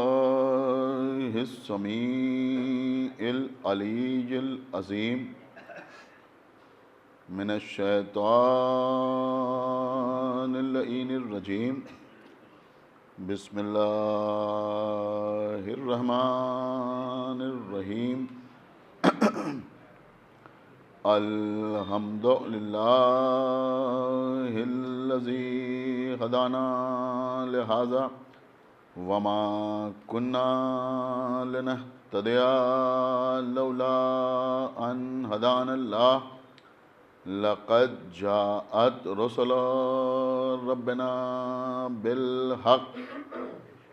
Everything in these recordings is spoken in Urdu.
بالله السميع العلي العظيم من الشيطان اللعين الرجيم بسم الله الرحمن الرحيم الحمد لله الذي هدانا لهذا وما كنا لنهتدي لولا أن هدانا الله لقد جاءت رسل ربنا بالحق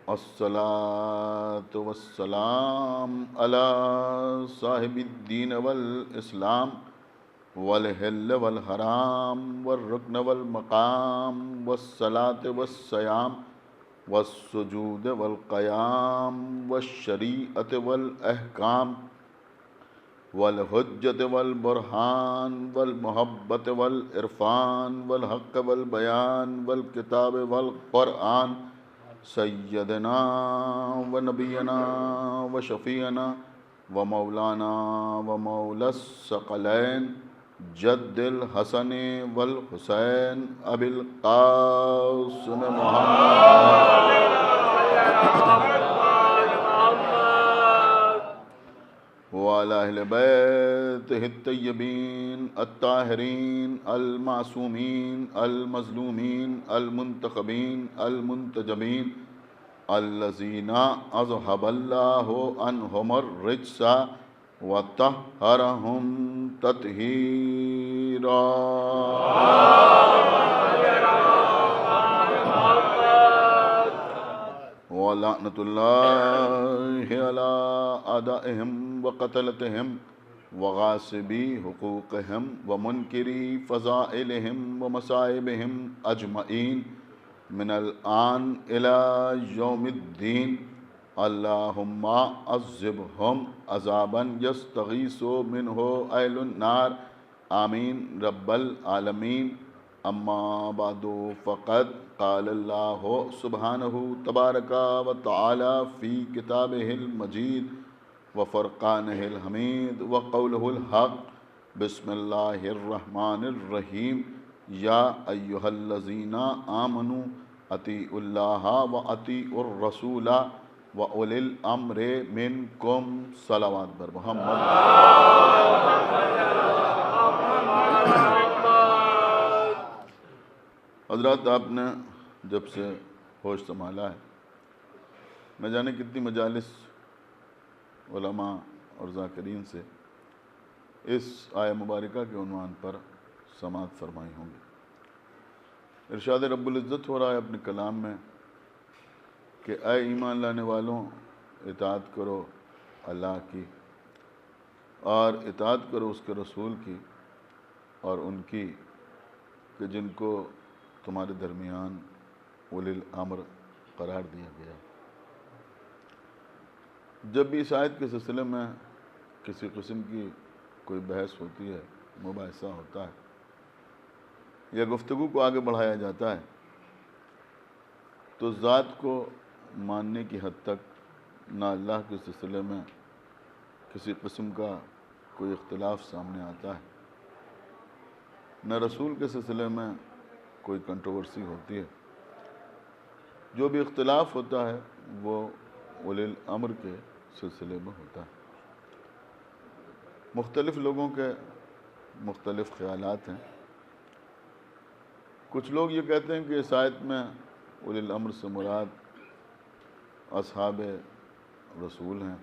الصلاة والسلام على صاحب الدين والإسلام والحل والحرام والركن والمقام والصلاة والصيام والسجود والقيام والشريعة والأحكام والحجة والبرهان والمحبة والعرفان والحق والبيان والكتاب والقرآن سيدنا ونبينا وشفيعنا ومولانا ومولى الثقلين جد الحسن والحسين أبي القاسم محمد وعلى أهل بيته الطيبين الطاهرين المعصومين المظلومين المنتخبين المنتجبين الذين أذهب الله عنهم الرجس وطهرهم تطهيرا ولعنة الله على أعدائهم وقتلتهم وغاصبي حقوقهم ومنكري فضائلهم ومصائبهم أجمعين من الآن إلى يوم الدين اللهم عذبهم عذابا يستغيث منه أهل النار آمين رب العالمين اما بعد فقد قال اللہ سبحانہ تبارک و تعالی فی کتابہ المجید وفرقانہ الحمید وقولہ الحق بسم اللہ الرحمن الرحیم یا ایہا الذین آمنوا اطیعوا اللہ و اطیعوا الرسول و اولی الامر منکم صلوات بر محمد حضرات آپ نے جب سے ہوش سنبھالا ہے نہ جانے کتنی مجالس علماء اور ذاکرین سے اس آیہ مبارکہ کے عنوان پر سماعت فرمائی ہوں گی۔ ارشاد رب العزت ہو رہا ہے اپنے کلام میں کہ اے ایمان لانے والوں اطاعت کرو اللہ کی اور اطاعت کرو اس کے رسول کی اور ان کی کہ جن کو تمہارے درمیان اولی الامر قرار دیا گیا۔ جب بھی اس آیت کے سلسلے میں کسی قسم کی کوئی بحث ہوتی ہے، مباحثہ ہوتا ہے یا گفتگو کو آگے بڑھایا جاتا ہے تو ذات کو ماننے کی حد تک نہ اللہ کے سلسلے میں کسی قسم کا کوئی اختلاف سامنے آتا ہے، نہ رسول کے سلسلے میں کوئی کنٹروورسی ہوتی ہے۔ جو بھی اختلاف ہوتا ہے وہ اولی الامر کے سلسلے میں ہوتا ہے۔ مختلف لوگوں کے مختلف خیالات ہیں۔ کچھ لوگ یہ کہتے ہیں کہ اس آیت میں اولی الامر سے مراد اصحاب رسول ہیں۔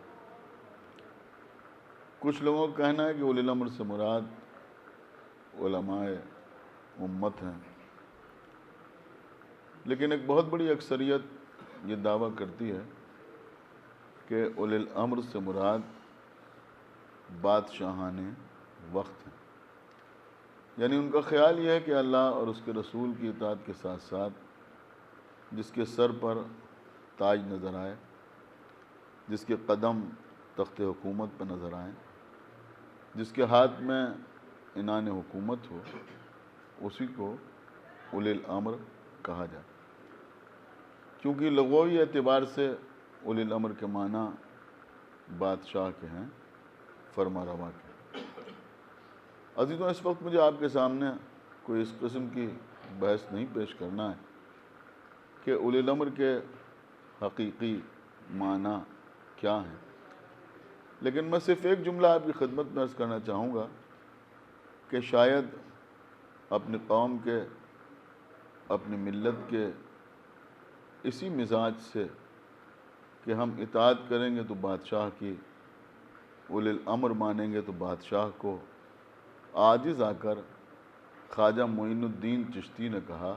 کچھ لوگوں کا کہنا ہے کہ اولی الامر سے مراد علماء امت ہیں، لیکن ایک بہت بڑی اکثریت یہ دعویٰ کرتی ہے کہ اولی الامر سے مراد بادشاہان وقت ہیں، یعنی ان کا خیال یہ ہے کہ اللہ اور اس کے رسول کی اطاعت کے ساتھ ساتھ جس کے سر پر تاج نظر آئے، جس کے قدم تخت حکومت پر نظر آئیں، جس کے ہاتھ میں عنان حکومت ہو، اسی کو اولی الامر کہا جائے۔ کیونکہ لغوی اعتبار سے اولی الامر کے معنی بادشاہ کے ہیں، فرما روا کے۔ عزیزوں، اس وقت مجھے آپ کے سامنے کوئی اس قسم کی بحث نہیں پیش کرنا ہے کہ اولی الامر کے حقیقی معنی کیا ہیں، لیکن میں صرف ایک جملہ آپ کی خدمت میں عرض کرنا چاہوں گا کہ شاید اپنی قوم کے، اپنی ملت کے اسی مزاج سے کہ ہم اطاعت کریں گے تو بادشاہ کی، اولی الامر مانیں گے تو بادشاہ کو، عاجز آ کر خواجہ معین الدین چشتی نے کہا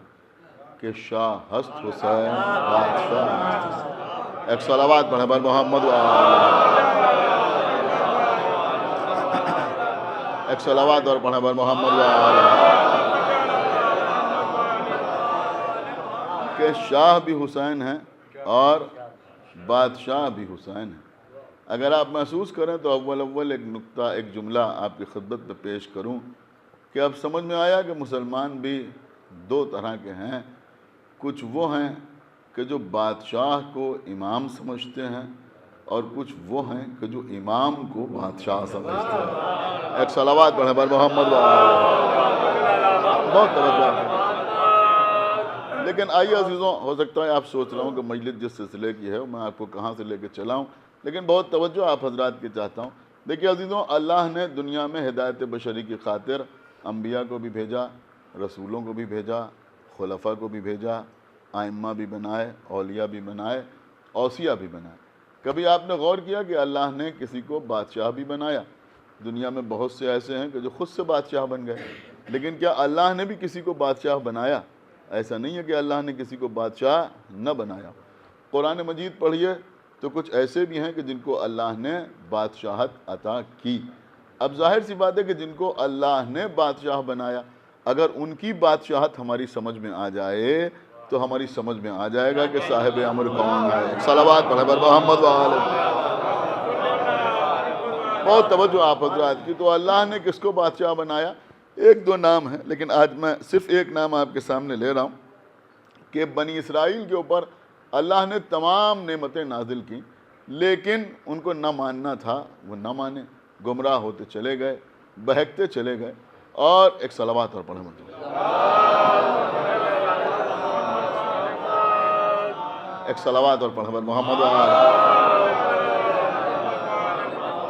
کہ شاہ ہست حسین بادشاہ۔ ایک صلوات پڑھیں بر محمد ایک صلوات اور پڑھیں بر محمد کہ شاہ بھی حسین ہیں اور بادشاہ بھی حسین ہیں۔ اگر آپ محسوس کریں تو اول ایک نقطہ، ایک جملہ آپ کی خدمت میں پیش کروں کہ اب سمجھ میں آیا کہ مسلمان بھی دو طرح کے ہیں۔ کچھ وہ ہیں کہ جو بادشاہ کو امام سمجھتے ہیں، اور کچھ وہ ہیں کہ جو امام کو بادشاہ سمجھتے ہیں۔ ایک صلوات پڑھیں بر محمد بہت توجہ ہے۔ لیکن آئیے عزیزوں، ہو سکتا ہے آپ سوچ رہا ہوں کہ مجلس جس سلسلے کی ہے میں آپ کو کہاں سے لے کے چلاؤں، لیکن بہت توجہ آپ حضرات کی چاہتا ہوں۔ دیکھیے عزیزوں، اللہ نے دنیا میں ہدایت بشری کی خاطر انبیاء کو بھی بھیجا، رسولوں کو بھی بھیجا، خلفاء کو بھی بھیجا، ائمہ بھی بنائے، اولیاء بھی بنائے، اوصیاء بھی بنائے۔ کبھی آپ نے غور کیا کہ اللہ نے کسی کو بادشاہ بھی بنایا؟ دنیا میں بہت سے ایسے ہیں کہ جو خود سے بادشاہ بن گئے، لیکن کیا اللہ نے بھی کسی کو بادشاہ بنایا؟ ایسا نہیں ہے کہ اللہ نے کسی کو بادشاہ نہ بنایا۔ قرآن مجید پڑھیے تو کچھ ایسے بھی ہیں کہ جن کو اللہ نے بادشاہت عطا کی۔ اب ظاہر سی بات ہے کہ جن کو اللہ نے بادشاہ بنایا، اگر ان کی بادشاہت ہماری سمجھ میں آ جائے تو ہماری سمجھ میں آ جائے گا کہ صاحب امر کون ہے۔ صلوات پڑھیں بر محمد وآلہ۔ بہت توجہ آپ حضرات کی۔ تو اللہ نے کس کو بادشاہ بنایا؟ ایک دو نام ہیں، لیکن آج میں صرف ایک نام آپ کے سامنے لے رہا ہوں کہ بنی اسرائیل کے اوپر اللہ نے تمام نعمتیں نازل کی، لیکن ان کو نہ ماننا تھا، وہ نہ مانے، گمراہ ہوتے چلے گئے، بہکتے چلے گئے۔ اور ایک صلوات اور پڑھیں ایک صلوات اور پڑھیں بر محمد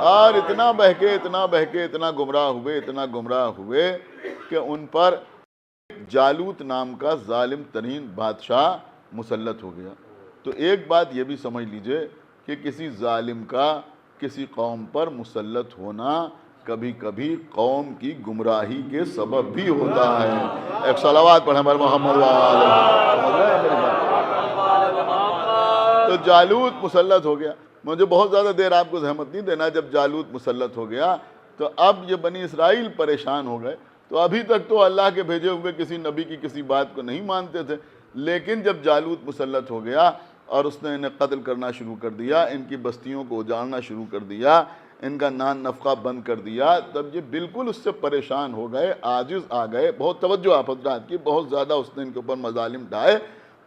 اور اتنا بہکے، اتنا بہکے، اتنا گمراہ ہوئے کہ ان پر جالوت نام کا ظالم ترین بادشاہ مسلط ہو گیا۔ تو ایک بات یہ بھی سمجھ لیجئے کہ کسی ظالم کا کسی قوم پر مسلط ہونا کبھی کبھی قوم کی گمراہی کے سبب بھی ہوتا ہے۔ ایک صلوات پڑھیں بر محمد تو جالوت مسلط ہو گیا۔ مجھے بہت زیادہ دیر آپ کو زحمت نہیں دینا۔ جب جالوت مسلط ہو گیا تو اب یہ بنی اسرائیل پریشان ہو گئے۔ تو ابھی تک تو اللہ کے بھیجے ہوئے کسی نبی کی کسی بات کو نہیں مانتے تھے، لیکن جب جالوت مسلط ہو گیا اور اس نے انہیں قتل کرنا شروع کر دیا، ان کی بستیوں کو اجاڑنا شروع کر دیا، ان کا نان نفقہ بند کر دیا، تب یہ بالکل اس سے پریشان ہو گئے، عاجز آ گئے۔ بہت توجہ آپ حضرات کی، بہت زیادہ اس نے ان کے اوپر مظالم ڈھائے۔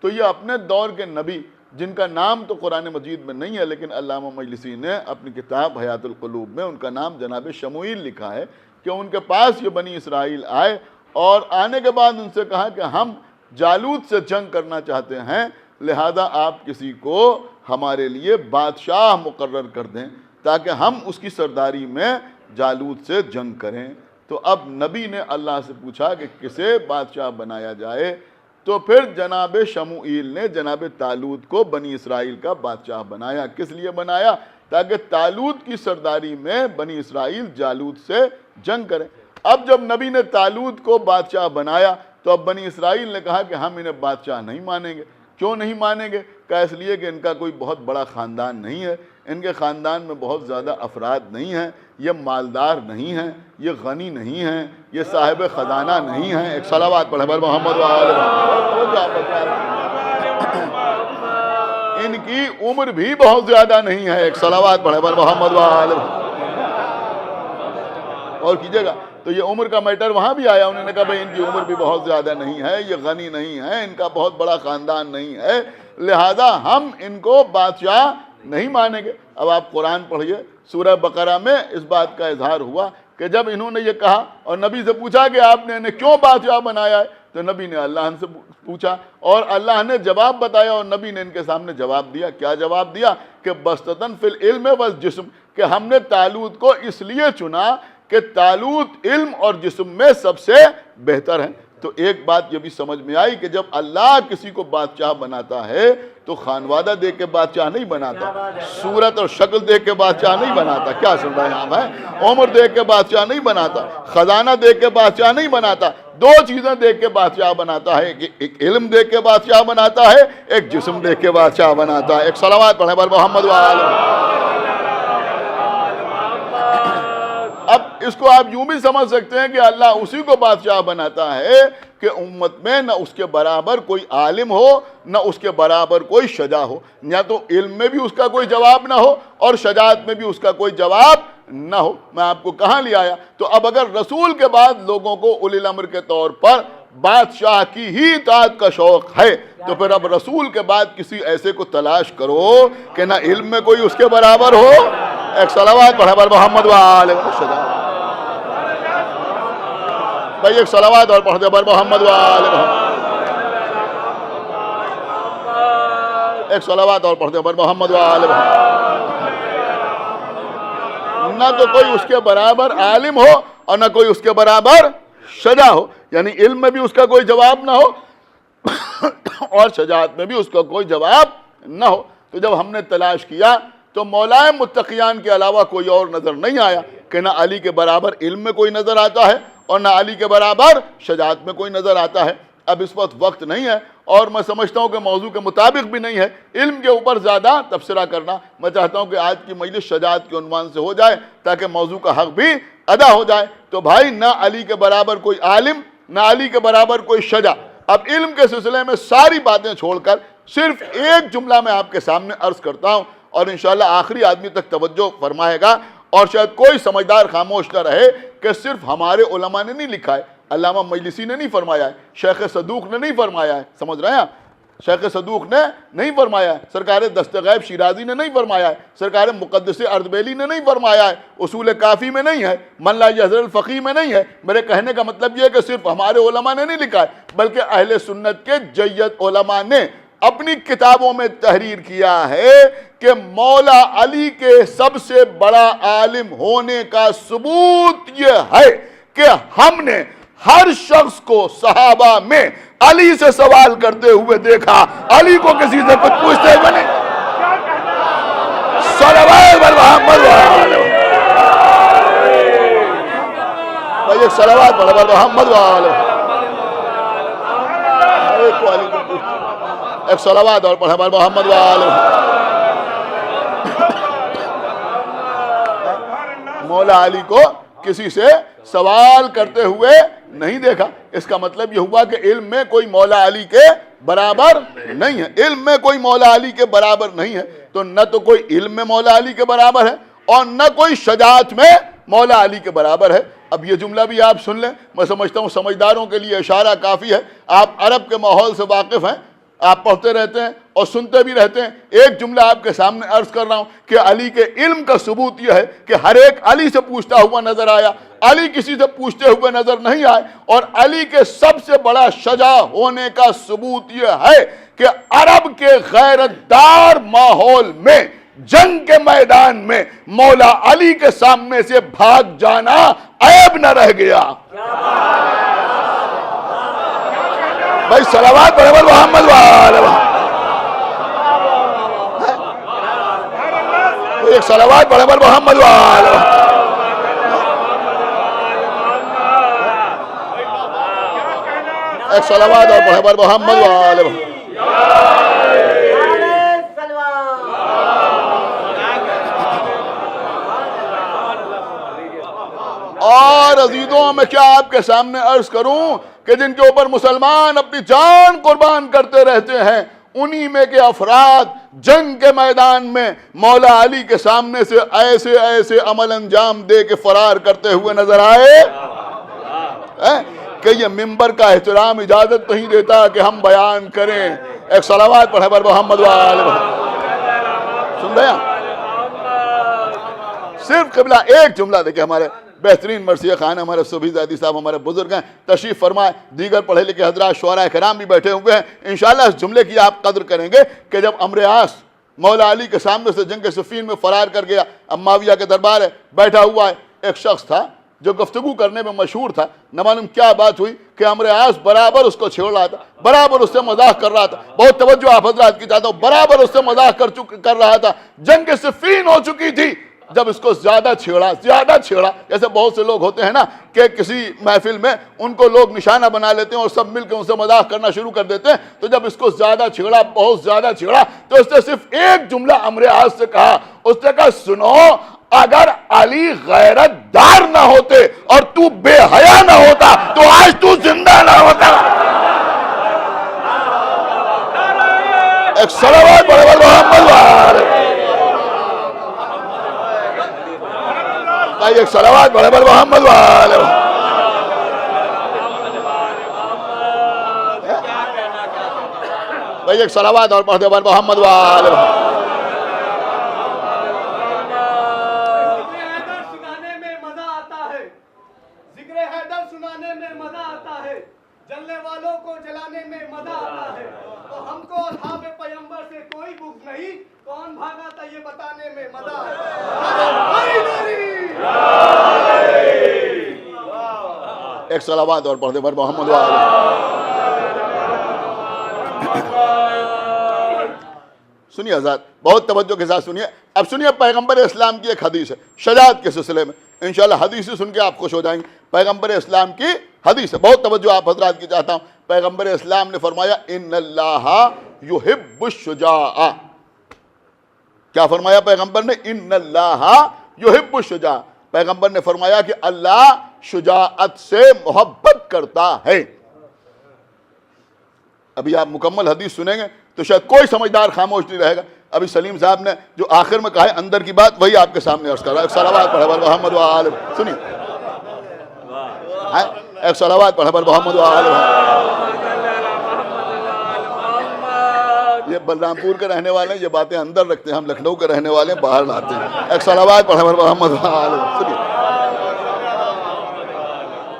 تو یہ اپنے دور کے نبی، جن کا نام تو قرآن مجید میں نہیں ہے، لیکن علامہ مجلسی نے اپنی کتاب حیات القلوب میں ان کا نام جناب شموئیل لکھا ہے کہ ان کے پاس یہ بنی اسرائیل آئے اور آنے کے بعد ان سے کہا کہ ہم جالوت سے جنگ کرنا چاہتے ہیں، لہذا آپ کسی کو ہمارے لیے بادشاہ مقرر کر دیں تاکہ ہم اس کی سرداری میں جالوت سے جنگ کریں۔ تو اب نبی نے اللہ سے پوچھا کہ کسے بادشاہ بنایا جائے، تو پھر جناب شموئیل نے جناب طالوت کو بنی اسرائیل کا بادشاہ بنایا۔ کس لیے بنایا؟ تاکہ طالوت کی سرداری میں بنی اسرائیل جالوت سے جنگ کریں۔ اب جب نبی نے طالوت کو بادشاہ بنایا تو اب بنی اسرائیل نے کہا کہ ہم انہیں بادشاہ نہیں مانیں گے۔ کیوں نہیں مانیں گے؟ کہا اس لیے کہ ان کا کوئی بہت بڑا خاندان نہیں ہے، ان کے خاندان میں بہت زیادہ افراد نہیں ہیں، یہ مالدار نہیں ہیں، یہ غنی نہیں ہیں، یہ صاحب خزانہ نہیں ہیں۔ ایک صلوات پڑھیں بر محمد ان کی عمر بھی بہت زیادہ نہیں ہے۔ ایک صلوات پڑھیں بر محمد اور کیجئے گا۔ تو یہ عمر کا میٹر وہاں بھی آیا، انہوں نے کہا بھئی ان کی عمر بھی بہت زیادہ نہیں ہے، یہ غنی نہیں ہے، ان کا بہت بڑا خاندان نہیں ہے، لہذا ہم ان کو بادشاہ نہیں مانیں گے۔ اب آپ قرآن پڑھیے، سورہ بقرہ میں اس بات کا اظہار ہوا کہ جب انہوں نے یہ کہا اور نبی سے پوچھا کہ آپ نے انہیں کیوں بادشاہ بنایا ہے، تو نبی نے اللہ سے پوچھا اور اللہ نے جواب بتایا، اور نبی نے ان کے سامنے جواب دیا۔ کیا جواب دیا؟ کہ بسطتاً فی العلم والجسم، کہ ہم نے طالوت کو اس لیے چنا کہ طالوت علم اور جسم میں سب سے بہتر ہے۔ تو ایک بات یہ بھی سمجھ میں آئی کہ جب اللہ کسی کو بادشاہ بناتا ہے تو خانوادہ دے کے بادشاہ نہیں بناتا، صورت اور شکل دے کے بادشاہ نہیں بناتا، کیا سن رہے ہیں ہم ہیں، عمر دے کے بادشاہ نہیں بناتا، خزانہ دے کے بادشاہ نہیں بناتا، دو چیزیں دے کے بادشاہ بناتا ہے، ایک علم دے کے بادشاہ بناتا ہے، ایک جسم دے کے بادشاہ بناتا ہے۔ ایک صلوات پڑھیں بر محمد اب اس کو آپ یوں بھی سمجھ سکتے ہیں کہ اللہ اسی کو بادشاہ بناتا ہے کہ امت میں نہ اس کے برابر کوئی عالم ہو، نہ اس کے برابر کوئی شجاع ہو، یا تو علم میں بھی اس کا کوئی جواب نہ ہو اور شجاعت میں بھی اس کا کوئی جواب نہ ہو۔ میں آپ کو کہاں لے آیا؟ تو اب اگر رسول کے بعد لوگوں کو اولی الامر کے طور پر بادشاہ کی ہی اطاعت کا شوق ہے، تو پھر اب رسول کے بعد کسی ایسے کو تلاش کرو کہ نہ علم میں کوئی اس کے برابر ہو۔ ایک صلوات پڑھے بر محمد وآلہ وسلم۔ بھائی ایک صلوات اور پڑھ دے بر محمد وآلہ وسلم۔ ایک صلوات اور پڑھ دے بر محمد وآلہ وسلم۔ نہ تو کوئی اس کے برابر عالم ہو اور نہ کوئی اس کے برابر شجاع ہو، یعنی علم میں بھی اس کا کوئی جواب نہ ہو اور شجاعت میں بھی اس کا کوئی جواب نہ ہو۔ تو جب ہم نے تلاش کیا تو مولائے متقیان کے علاوہ کوئی اور نظر نہیں آیا کہ نہ علی کے برابر علم میں کوئی نظر آتا ہے اور نہ علی کے برابر شجاعت میں کوئی نظر آتا ہے۔ اب اس وقت نہیں ہے اور میں سمجھتا ہوں کہ موضوع کے مطابق بھی نہیں ہے علم کے اوپر زیادہ تبصرہ کرنا۔ میں چاہتا ہوں کہ آج کی مجلس شجاعت کے عنوان سے ہو جائے تاکہ موضوع کا حق بھی ادا ہو جائے۔ تو بھائی نہ علی کے برابر کوئی عالم، نہ علی کے برابر کوئی شجاع۔ اب علم کے سلسلے میں ساری باتیں چھوڑ کر صرف ایک جملہ میں آپ کے سامنے عرض کرتا ہوں اور انشاءاللہ آخری آدمی تک توجہ فرمائے گا، اور شاید کوئی سمجھدار خاموش نہ رہے کہ صرف ہمارے علماء نے نہیں لکھا ہے، علامہ مجلسی نے نہیں فرمایا ہے، شیخ صدوق نے نہیں فرمایا ہے، سمجھ رہے ہیں آپ؟ شیخ صدوق نے نہیں فرمایا ہے، سرکار دست غیب شیرازی نے نہیں فرمایا ہے، سرکار مقدس اردبیلی نے نہیں فرمایا ہے، اصول کافی میں نہیں ہے، من لا یحضر الفقیہ میں نہیں ہے۔ میرے کہنے کا مطلب یہ ہے کہ صرف ہمارے علماء نے نہیں لکھا ہے بلکہ اہل سنت کے جید علماء نے اپنی کتابوں میں تحریر کیا ہے کہ مولا علی کے سب سے بڑا عالم ہونے کا ثبوت یہ ہے کہ ہم نے ہر شخص کو صحابہ میں علی سے سوال کرتے ہوئے دیکھا، علی کو کسی سے کچھ پوچھتے ہوئے نہیں۔ صلوات بر محمد وآلہ بھائی ایک صلوات بر محمد وآلہ ایک صلوات اور پڑھے بر محمد وآلہ۔ مولا علی کو کسی سے سوال کرتے ہوئے نہیں دیکھا، اس کا مطلب یہ ہوا کہ علم میں کوئی مولا علی کے برابر نہیں ہے، علم میں کوئی مولا علی کے برابر نہیں ہے۔ تو نہ تو کوئی علم میں مولا علی کے برابر ہے اور نہ کوئی شجاعت میں مولا علی کے برابر ہے۔ اب یہ جملہ بھی آپ سن لیں، میں سمجھتا ہوں سمجھداروں کے لیے اشارہ کافی ہے۔ آپ عرب کے ماحول سے واقف ہیں، آپ پڑھتے رہتے ہیں اور سنتے بھی رہتے ہیں۔ ایک جملہ آپ کے سامنے عرض کر رہا ہوں کہ علی کے علم کا ثبوت یہ ہے کہ ہر ایک علی سے پوچھتا ہوا نظر آیا، علی کسی سے پوچھتے ہوئے نظر نہیں آئے، اور علی کے سب سے بڑا شجاع ہونے کا ثبوت یہ ہے کہ عرب کے غیرت دار ماحول میں جنگ کے میدان میں مولا علی کے سامنے سے بھاگ جانا عیب نہ رہ گیا۔ بھائی صلوات پڑھے بر محمد وآلہ ایک صلوات پڑھے بر محمد وآلہ۔ ایک صلوات اور پڑھے بر محمد وآلہ۔ اور عزیزوں میں کیا آپ کے سامنے عرض کروں کہ جن کے اوپر مسلمان اپنی جان قربان کرتے رہتے ہیں، انہی میں کے افراد جنگ کے میدان میں مولا علی کے سامنے سے ایسے ایسے عمل انجام دے کے فرار کرتے ہوئے نظر آئے کہ یہ منبر کا احترام اجازت نہیں دیتا کہ ہم بیان کریں۔ ایک صلوات پڑھے بر محمد وآلہ۔ سن رہے ہیں؟ صرف قبلہ ایک جملہ دیکھیں، ہمارے بہترین مرثیہ خان ہمارے صبحی زیدی صاحب ہمارے بزرگ ہیں، تشریف فرمائے، دیگر پڑھے لکھے حضرات شعراء کرام بھی بیٹھے ہوئے ہیں، انشاءاللہ اس جملے کی آپ قدر کریں گے کہ جب عمرو عاص مولا علی کے سامنے سے جنگ صفین میں فرار کر گیا، اب معاویہ کے دربار ہے، بیٹھا ہوا ہے، ایک شخص تھا جو گفتگو کرنے میں مشہور تھا، نہ معلوم کیا بات ہوئی کہ عمرو عاص برابر اس کو چھیڑ رہا تھا، برابر اس سے مذاق کر رہا تھا، بہت توجہ آپ حضرات کی چاہتا ہوں، برابر اس سے مذاق کر رہا تھا، جنگ صفین ہو چکی تھی، جب اس کو زیادہ چھیڑا، جیسے بہت سے لوگ ہوتے ہیں نا کہ کسی محفل میں ان کو لوگ نشانہ بنا لیتے ہیں اور سب مل کے ان سے مذاق کرنا شروع کر دیتے ہیں، تو جب اس کو زیادہ چھیڑا، بہت زیادہ چھیڑا، تو اس نے صرف ایک جملہ عمرو عاص سے کہا، اس نے کہا سنو، اگر علی غیرت دار نہ ہوتے اور تو بے حیا نہ ہوتا تو آج تو زندہ نہ ہوتا۔ ایک صلوات پڑھے بھائی محمد والے، ایک صلوات پڑھے بھائی محمد والے، بھائی ایک صلوات اور پڑھے بھائی محمد والے۔ جلنے والوں کو جلانے میں مزہ آتا ہے، تو ہم کو اصحاب پیغمبر سے کوئی بغض نہیں، کون بھاگا تھا یہ بتانے میں مزہ آتا ہے۔ ایک صلوات اور پڑھ دے پر محمد والے۔ سنیے حضرات، بہت توجہ کے ساتھ سنیے، اب سنیے پیغمبر اسلام کی ایک حدیث ہے شجاعت کے سلسلے میں، انشاءاللہ حدیث سن کے آپ خوش ہو جائیں گے، پیغمبر اسلام کی حدیث ہے، بہت توجہ آپ حضرات کی چاہتا ہوں، پیغمبر اسلام نے فرمایا ان اللہ یحب الشجاع، کیا فرمایا پیغمبر نے؟ ان اللہ یحب الشجاع، پیغمبر نے فرمایا کہ اللہ شجاعت سے محبت کرتا ہے۔ ابھی آپ مکمل حدیث سنیں گے تو شاید کوئی سمجھدار خاموش نہیں رہے گا، ابھی سلیم صاحب نے جو آخر میں کہا ہے اندر کی بات وہی آپ کے سامنے عرض کر رہا ہے، ایک صلوات پڑھے بر محمد و آل، سنیے ایک صلوات پڑھے بر محمد و آل۔ یہ بلرام پور کے رہنے والے ہیں، یہ باتیں اندر رکھتے ہیں، ہم لکھنؤ کے رہنے والے ہیں باہر لاتے ہیں، ایک صلوات پڑھے بر محمد و آل، سنیے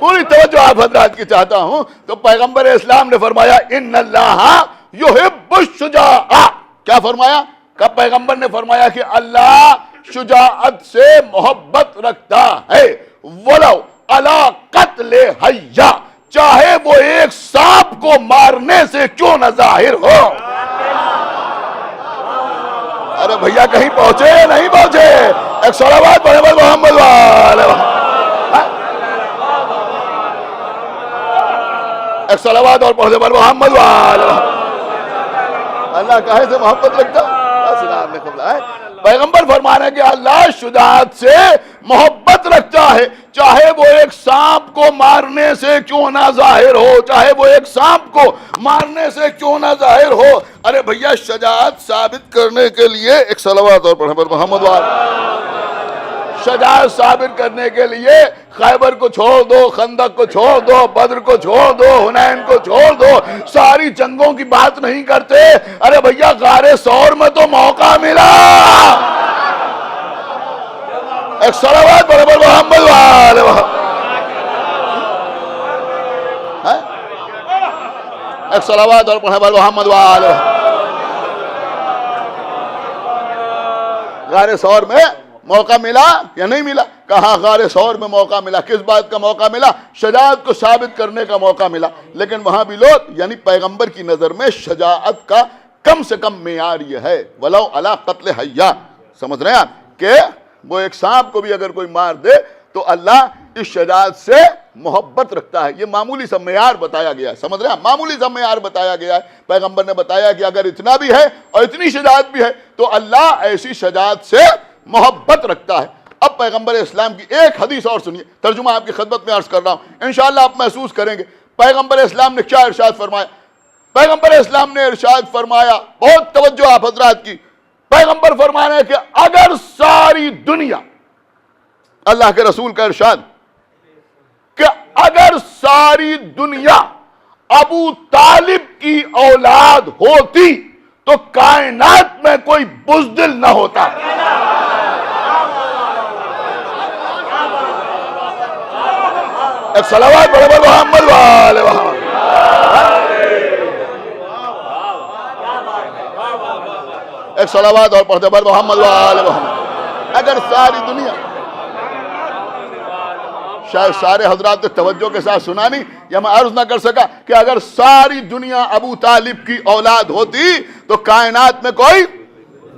پوری توجہ آپ حضرات کی چاہتا ہوں، تو پیغمبر اسلام نے فرمایا ان اللہ یحب الشجاع، کیا فرمایا؟ کہ پیغمبر نے فرمایا کہ اللہ شجاعت سے محبت رکھتا ہے، ولو علی قتل حیہ، چاہے وہ ایک سانپ کو مارنے سے کیوں نہ ظاہر ہو۔ ارے بھیا کہیں پہنچے نہیں پہنچے؟ ایک صلوات پڑھے بھائی محمد والے، ایک صلوات اور پڑھ دے بھائی محمد والے۔ اللہ کہے سے محبت رکھتا ہے، پیغمبر فرمانے کہ اللہ شجاعت سے محبت رکھتا ہے، چاہے وہ ایک سانپ کو مارنے سے کیوں نہ ظاہر ہو، چاہے وہ ایک سانپ کو مارنے سے کیوں نہ ظاہر ہو۔ ارے بھیا شجاعت ثابت کرنے کے لیے ایک صلوات اور پڑھیں پر محمد والے، شجاعت ثابت کرنے کے لیے خیبر کو چھوڑ دو، خندق کو چھوڑ دو، بدر کو چھوڑ دو، حنین کو چھوڑ دو، ساری جنگوں کی بات نہیں کرتے، ارے بھیا غار ثور میں تو موقع ملا۔ ایک صلوات پر محمد والے، ایک صلوات اور پڑھے پر محمد والے۔ غار ثور میں موقع ملا یا نہیں ملا؟ کہاں غار ثور میں موقع ملا، کس بات کا موقع ملا؟ شجاعت کو ثابت کرنے کا موقع ملا، لیکن وہاں بھی لوگ یعنی پیغمبر کی نظر میں شجاعت کا کم سے کم معیار یہ ہے ولو علی قتل حیہ، سمجھ رہے ہیں آپ کہ وہ ایک سانپ کو بھی اگر کوئی مار دے تو اللہ اس شجاعت سے محبت رکھتا ہے، یہ معمولی سا معیار بتایا گیا ہے، سمجھ رہے ہیں، معمولی سا معیار بتایا گیا ہے، پیغمبر نے بتایا کہ اگر اتنا بھی ہے اور اتنی شجاعت بھی ہے تو اللہ ایسی شجاعت سے محبت رکھتا ہے۔ اب پیغمبر اسلام کی ایک حدیث اور سنیے، ترجمہ آپ کی خدمت میں عرض کر رہا ہوں، انشاءاللہ آپ محسوس کریں گے پیغمبر اسلام نے کیا ارشاد فرمایا۔ پیغمبر اسلام نے ارشاد فرمایا، بہت توجہ آپ حضرات کی، پیغمبر فرمانے کہ اگر ساری دنیا، اللہ کے رسول کا ارشاد کہ اگر ساری دنیا ابو طالب کی اولاد ہوتی تو کائنات میں کوئی بزدل نہ ہوتا. ایک صلوات پڑھے بر محمد وآل محمد. ایک صلوات اور پڑھتے بر محمد وآل محمد. اگر ساری دنیا، شاید سارے حضرات نے توجہ کے ساتھ سنا نہیں یا میں عرض نہ کر سکا کہ اگر ساری دنیا ابو طالب کی اولاد ہوتی تو کائنات میں کوئی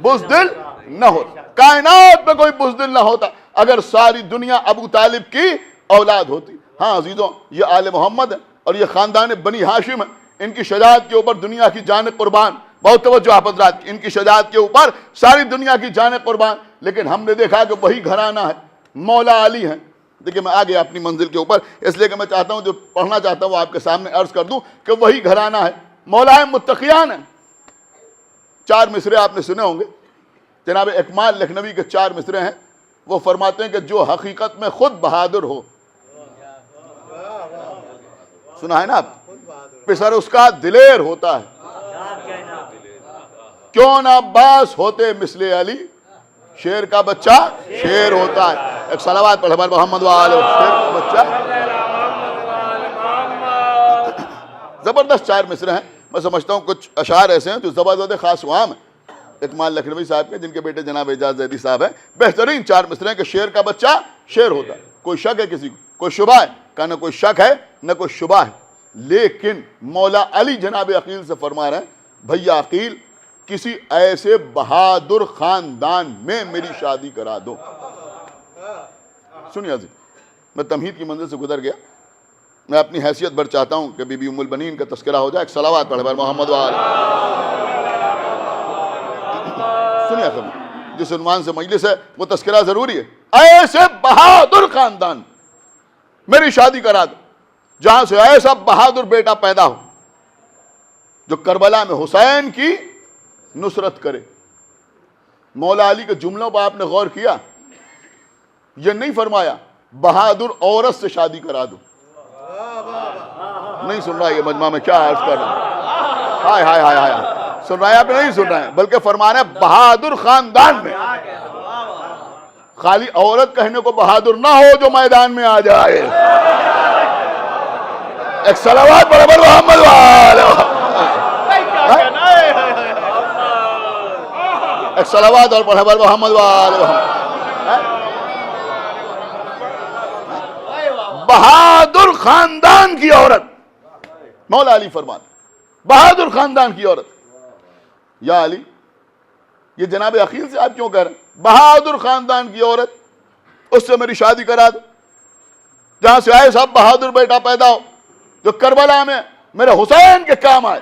بزدل نہ ہوتا. کائنات میں کوئی بزدل نہ ہوتا اگر ساری دنیا ابو طالب کی اولاد ہوتی. ہاں عزیزوں، یہ آل محمد ہے اور یہ خاندان بنی ہاشم ہے. ان کی شجاعت کے اوپر دنیا کی جان قربان. بہت توجہ آپ حضرات کی. ان کی شجاعت کے اوپر ساری دنیا کی جان قربان. لیکن ہم نے دیکھا کہ وہی گھرانہ ہے، مولا علی ہیں. دیکھیں میں آگے اپنی منزل کے اوپر، اس لیے کہ میں چاہتا ہوں جو پڑھنا چاہتا ہوں آپ کے سامنے عرض کر دوں کہ وہی گھرانہ ہے، مولا متقیان ہیں. 4 مصرے آپ نے سنے ہوں گے، جناب اکمال لکھنوی کے 4 مصرے ہیں. وہ فرماتے ہیں کہ جو حقیقت میں خود بہادر ہو، سنا ہے نا آپ، پسر اس کا دلیر ہوتا ہے. کیوں نہ عباس ہوتے مثل علی، شیر کا بچہ شیر ہوتا ہے. ایک صلوات پڑھے بر محمد وآل. شیر کا بچہ. زبردست 4 مصرے ہیں. میں سمجھتا ہوں کچھ اشعار ایسے ہیں جو زبردست خاص وام ہیں اکمال لکھنوی صاحب کے، جن کے بیٹے جناب اعجاز زیدی صاحب ہیں. بہترین 4 مصرے ہیں کہ شیر کا بچہ شیر ہوتا ہے. کوئی شک ہے کسی کو؟ کوئی شبہ ہے؟ کہ نہ کوئی شک ہے نہ کوئی شبہ ہے. لیکن مولا علی جناب عقیل سے فرما رہے ہیں، بھیا عقیل کسی ایسے بہادر خاندان میں میری شادی کرا دو. سنیے عزیز، میں تمہید کی منزل سے گزر گیا. میں اپنی حیثیت بھر چاہتا ہوں کہ بی بی ام البنین کا تذکرہ ہو جائے. ایک صلوات پڑھے بر محمد وآل. سنیے خبر، جس عنوان سے مجلس ہے وہ تذکرہ ضروری ہے. ایسے بہادر خاندان میری شادی کرا دو جہاں سے ایسا بہادر بیٹا پیدا ہو جو کربلا میں حسین کی نصرت کرے. مولا علی کے جملوں پر آپ نے غور کیا؟ یہ نہیں فرمایا بہادر عورت سے شادی کرا دو. نہیں سن رہا یہ مجمع میں کیا عرض کر رہا ہوں؟ ہائے ہائے ہائے ہائے، سن رہا ہے آپ نہیں سن رہے ہیں، بلکہ فرمانا ہے بہادر خاندان میں. خالی عورت کہنے کو بہادر نہ ہو جو میدان میں آ جائے. ایک صلوات پڑھے بر محمد وآل. ایک صلوات اور پڑھے بر محمد وآل. بہادر خاندان کی عورت، مولا علی فرمان، بہادر خاندان کی عورت. یا علی، یہ جناب عقیل سے آپ کیوں کہہ رہے ہیں؟ بہادر خاندان کی عورت، اس سے میری شادی کرا دو جہاں سے آئے صاحب بہادر بیٹا پیدا ہو جو کربلا میں میرے حسین کے کام آئے.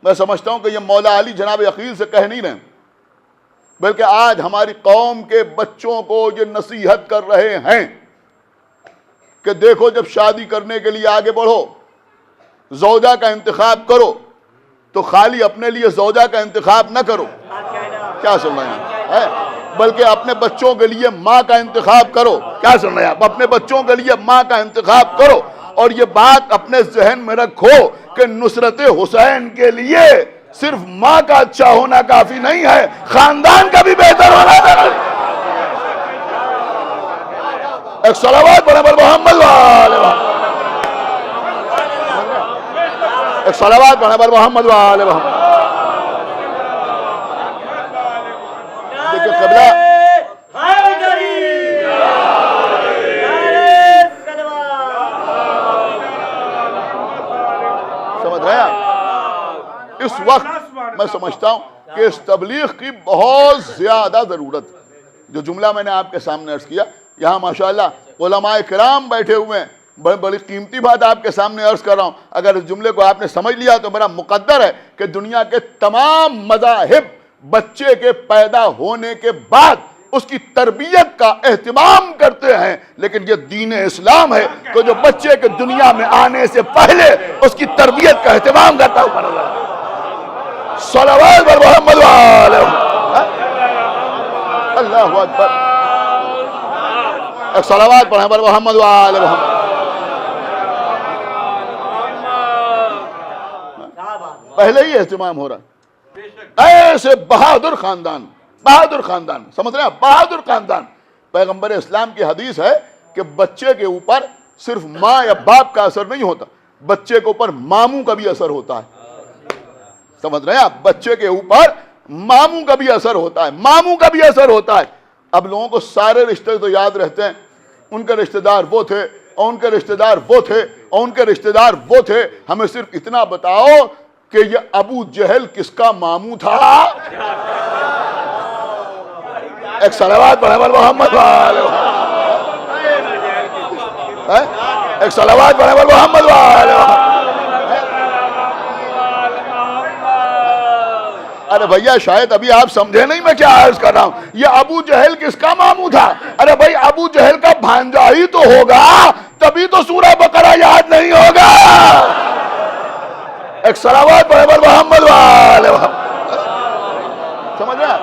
میں سمجھتا ہوں کہ یہ مولا علی جناب عقیل سے کہہ نہیں رہے، بلکہ آج ہماری قوم کے بچوں کو یہ نصیحت کر رہے ہیں کہ دیکھو جب شادی کرنے کے لیے آگے بڑھو، زوجہ کا انتخاب کرو تو خالی اپنے لیے زوجہ کا انتخاب نہ کرو. کیا سن رہے ہیں؟ بلکہ اپنے بچوں کے لیے ماں کا انتخاب کرو. کیا سن رہے ہیں آپ؟ اپنے بچوں کے لیے ماں کا انتخاب کرو. اور یہ بات اپنے ذہن میں رکھو کہ نصرت حسین کے لیے صرف ماں کا اچھا ہونا کافی نہیں ہے، خاندان کا بھی بہتر ہونا ضروری. ایک صلوات پڑھے بر محمد وآل. ایک صلوات پڑھے بر محمد وآل. دیکھیں قبلہ، سمجھ رہے ہیں؟ اس وقت میں سمجھتا ہوں کہ اس تبلیغ کی بہت زیادہ ضرورت. جو جملہ میں نے آپ کے سامنے عرض کیا، یہاں ماشاءاللہ علماء کرام بیٹھے ہوئے ہیں، بڑی قیمتی بات آپ کے سامنے عرض کر رہا ہوں. اگر اس جملے کو آپ نے سمجھ لیا تو میرا مقدر ہے کہ دنیا کے تمام مذاہب بچے کے پیدا ہونے کے بعد اس کی تربیت کا اہتمام کرتے ہیں، لیکن یہ دین اسلام ہے کہ جو بچے کے دنیا میں آنے سے پہلے اس کی تربیت کا اہتمام کرتا ہوں. صلوات بر محمد وآل. اللہ اکبر. ایک صلوات پڑھیں بر محمد وآل محمد. پہلے ہی اہتمام ہو رہا ہے. ایسے بہادر خاندان، بہادر خاندان، سمجھ رہے ہیں؟ بہادر خاندان۔ پیغمبر اسلام کی حدیث ہے کہ بچے کے اوپر صرف ماں یا باپ کا اثر نہیں ہوتا، بچے کے اوپر ماموں کا بھی اثر ہوتا ہے۔ سمجھ رہے ہیں آپ؟ بچے کے اوپر ماموں کا بھی اثر ہوتا ہے، ماموں کا بھی اثر ہوتا ہے۔ اب لوگوں کو سارے رشتے تو یاد رہتے ہیں، ان کے رشتہ دار وہ تھے اور ان کے رشتہ دار وہ تھے اور ان کے رشتہ دار وہ تھے، ہمیں صرف اتنا بتاؤ کہ یہ ابو جہل کس کا ماموں تھا؟ ایک صلوات پڑھے بول محمد والے، ایک صلوات پڑھے بول محمد والے۔ ارے بھیا شاید ابھی آپ سمجھے نہیں میں کیا عرض کر رہا ہوں۔ یہ ابو جہل کس کا ماموں تھا؟ ارے بھائی ابو جہل کا بھانجا ہی تو ہوگا، تبھی تو سورہ بقرہ یاد نہیں ہوگا۔ ایک صلوات پڑھے بول محمد والے۔ سمجھ رہے؟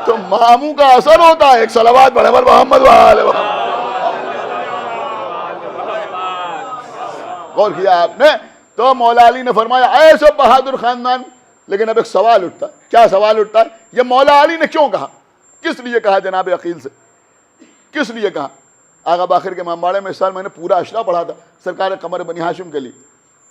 تو ماموں کا اثر ہوتا ہے۔ ایک صلوات پڑھے بول محمد والے۔ غور کیا آپ نے؟ تو مولا علی نے فرمایا ایسے بہادر خاندان۔ لیکن اب ایک سوال اٹھتا ہے، کیا سوال اٹھتا ہے؟ یہ مولا علی نے کیوں کہا؟ کس لیے کہا جناب عقیل سے؟ کس لیے کہا؟ آغا باخر کے امامباڑے میں اس سال میں نے پورا اشرا پڑھا تھا سرکار قمر بنی ہاشم کے لیے،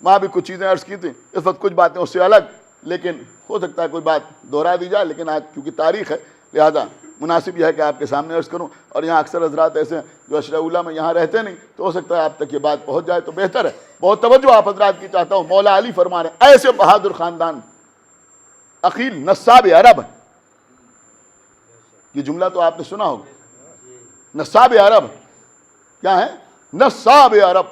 وہاں بھی کچھ چیزیں عرض کی تھیں، اس وقت کچھ باتیں اس سے الگ، لیکن ہو سکتا ہے کوئی بات دہرا دی جائے، لیکن آج کیونکہ تاریخ ہے لہذا مناسب یہ ہے کہ آپ کے سامنے عرض کروں، اور یہاں اکثر حضرات ایسے ہیں جو عشرہ اولیٰ میں یہاں رہتے نہیں، تو ہو سکتا ہے آپ تک یہ بات پہنچ جائے تو بہتر ہے۔ بہت توجہ آپ حضرات کی چاہتا ہوں۔ مولا علی فرما رہے ہیں ایسے بہادر خاندان، عقیل نصاب عرب ہے۔ یہ جملہ تو آپ نے سنا ہوگا، نصاب عرب کیا ہے؟ نصاب عرب۔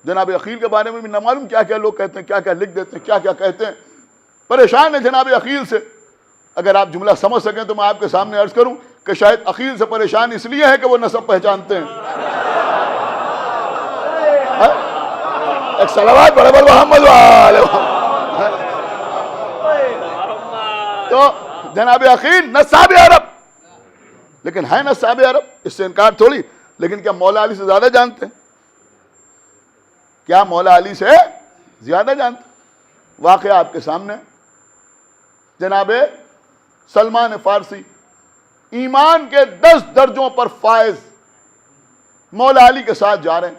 جناب عقیل کے بارے میں بھی نہ معلوم کیا کیا لوگ کہتے ہیں، کیا کیا لکھ دیتے ہیں، کیا کیا کہتے ہیں، پریشان ہے جناب عقیل سے۔ اگر آپ جملہ سمجھ سکیں تو میں آپ کے سامنے عرض کروں کہ شاید عقیل سے پریشان اس لیے ہے کہ وہ نسب پہچانتے ہیں۔ ایک صلوات پڑھے بول محمد والے۔ تو جناب عقیل نصاب عرب، لیکن ہے نصاب عرب، اس سے انکار تھوڑی، لیکن کیا مولا علی سے زیادہ جانتے ہیں؟ کیا مولا علی سے زیادہ جانتے ہیں؟ واقعہ آپ کے سامنے، جناب سلمان فارسی ایمان کے 10 درجوں پر فائز مولا علی کے ساتھ جا رہے ہیں،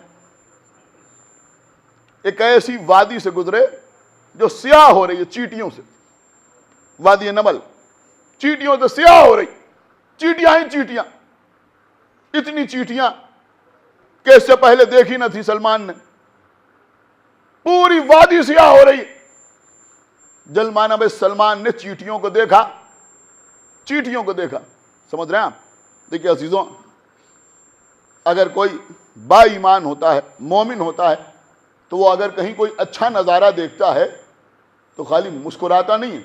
ایک ایسی وادی سے گزرے جو سیاہ ہو رہی ہے چیٹیوں سے، وادی نمل، چیٹیوں سے سیاہ ہو رہی، چیٹیاں ہی چیٹیاں، اتنی چیٹیاں کہ اس سے پہلے دیکھی نہ تھی سلمان نے، پوری وادی سیاہ ہو رہی۔ جلمانہ میں سلمان نے چیٹیوں کو دیکھا، چیٹیوں کو دیکھا، سمجھ رہے ہیں آپ؟ دیکھیں عزیزوں، اگر کوئی با ایمان ہوتا ہے، مومن ہوتا ہے، تو وہ اگر کہیں کوئی اچھا نظارہ دیکھتا ہے تو خالی مسکراتا نہیں ہے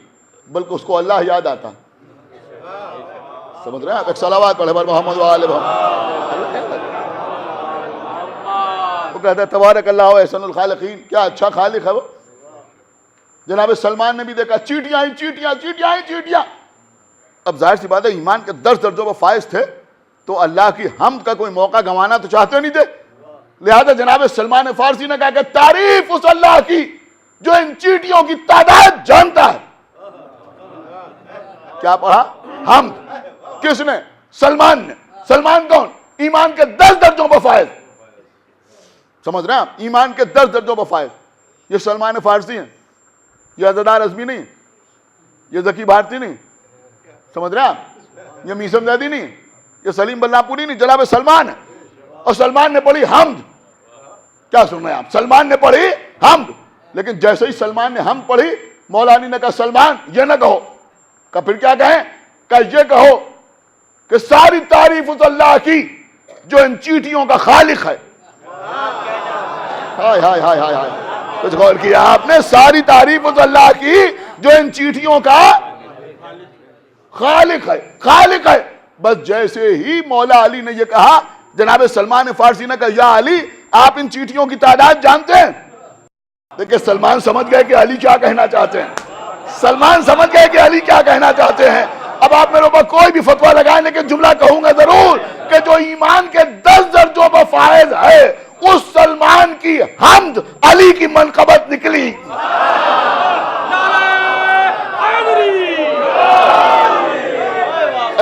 بلکہ اس کو اللہ یاد آتا ہے۔ سمجھ رہے ہیں آپ؟ ایک صلوات پڑھے بول محمد وآلہ محمد۔ وہ کہتا ہے تبارک اللہ و احسن الخالقین، کیا اچھا خالق ہے وہ۔ جناب سلمان نے بھی دیکھا چیٹیاں ہی چیٹیاں، چیٹیاں ہی چیٹیاں۔ اب ظاہر سی بات ہے ایمان کے 10 درجوں پر فائز تھے تو اللہ کی حمد کا کوئی موقع گنوانا تو چاہتے نہیں تھے، لہذا جناب سلمان فارسی نے کہا کہ تعریف اس اللہ کی جو ان چیٹیوں کی تعداد جانتا ہے۔ کیا پڑھا؟ حمد۔ کس نے؟ سلمان نے۔ سلمان کون؟ ایمان کے 10 درجوں پر فائز۔ سمجھ رہے ہیں آپ؟ ایمان کے 10 درجوں پر فائز۔ یہ سلمان فارسی ہیں، یہ عزدار ازمی نہیں، یہ ذکی بھارتی نہیں، سمجھ رہے ہیں آپ؟ یہ میسم زیدی نہیں، یہ سلیم بلناپوری نہیں، جناب سلمان ہے۔ اور سلمان نے پڑھی حمد۔ کیا سن رہے ہیں آپ؟ سلمان نے پڑھی حمد، لیکن جیسے ہی سلمان نے حمد پڑھی مولا علی نے کہا سلمان یہ نہ کہو، کہ پھر کیا کہیں؟ کہ یہ کہو کہ ساری تعریف اس اللہ کی جو ان چیٹیوں کا خالق ہے۔ ہائے ہائے ہائے ہائے، کچھ غور کیا آپ نے؟ ساری تعریف اس اللہ کی جو ان چیٹیوں کا خالق ہے، خالق ہے۔ بس جیسے ہی مولا علی نے یہ کہا جناب سلمان فارسی نے کہا یا علی آپ ان چیٹیوں کی تعداد جانتے ہیں؟ دیکھیں سلمان سمجھ گئے کہ علی کیا کہنا چاہتے ہیں، سلمان سمجھ گئے کہ علی کیا کہنا چاہتے ہیں۔ اب آپ میرے اوپر کوئی بھی فتویٰ لگائیں لیکن جملہ کہوں گا ضرور کہ جو ایمان کے 10 درجوں پر فائز ہے اس سلمان کی حمد علی کی منقبت نکلی۔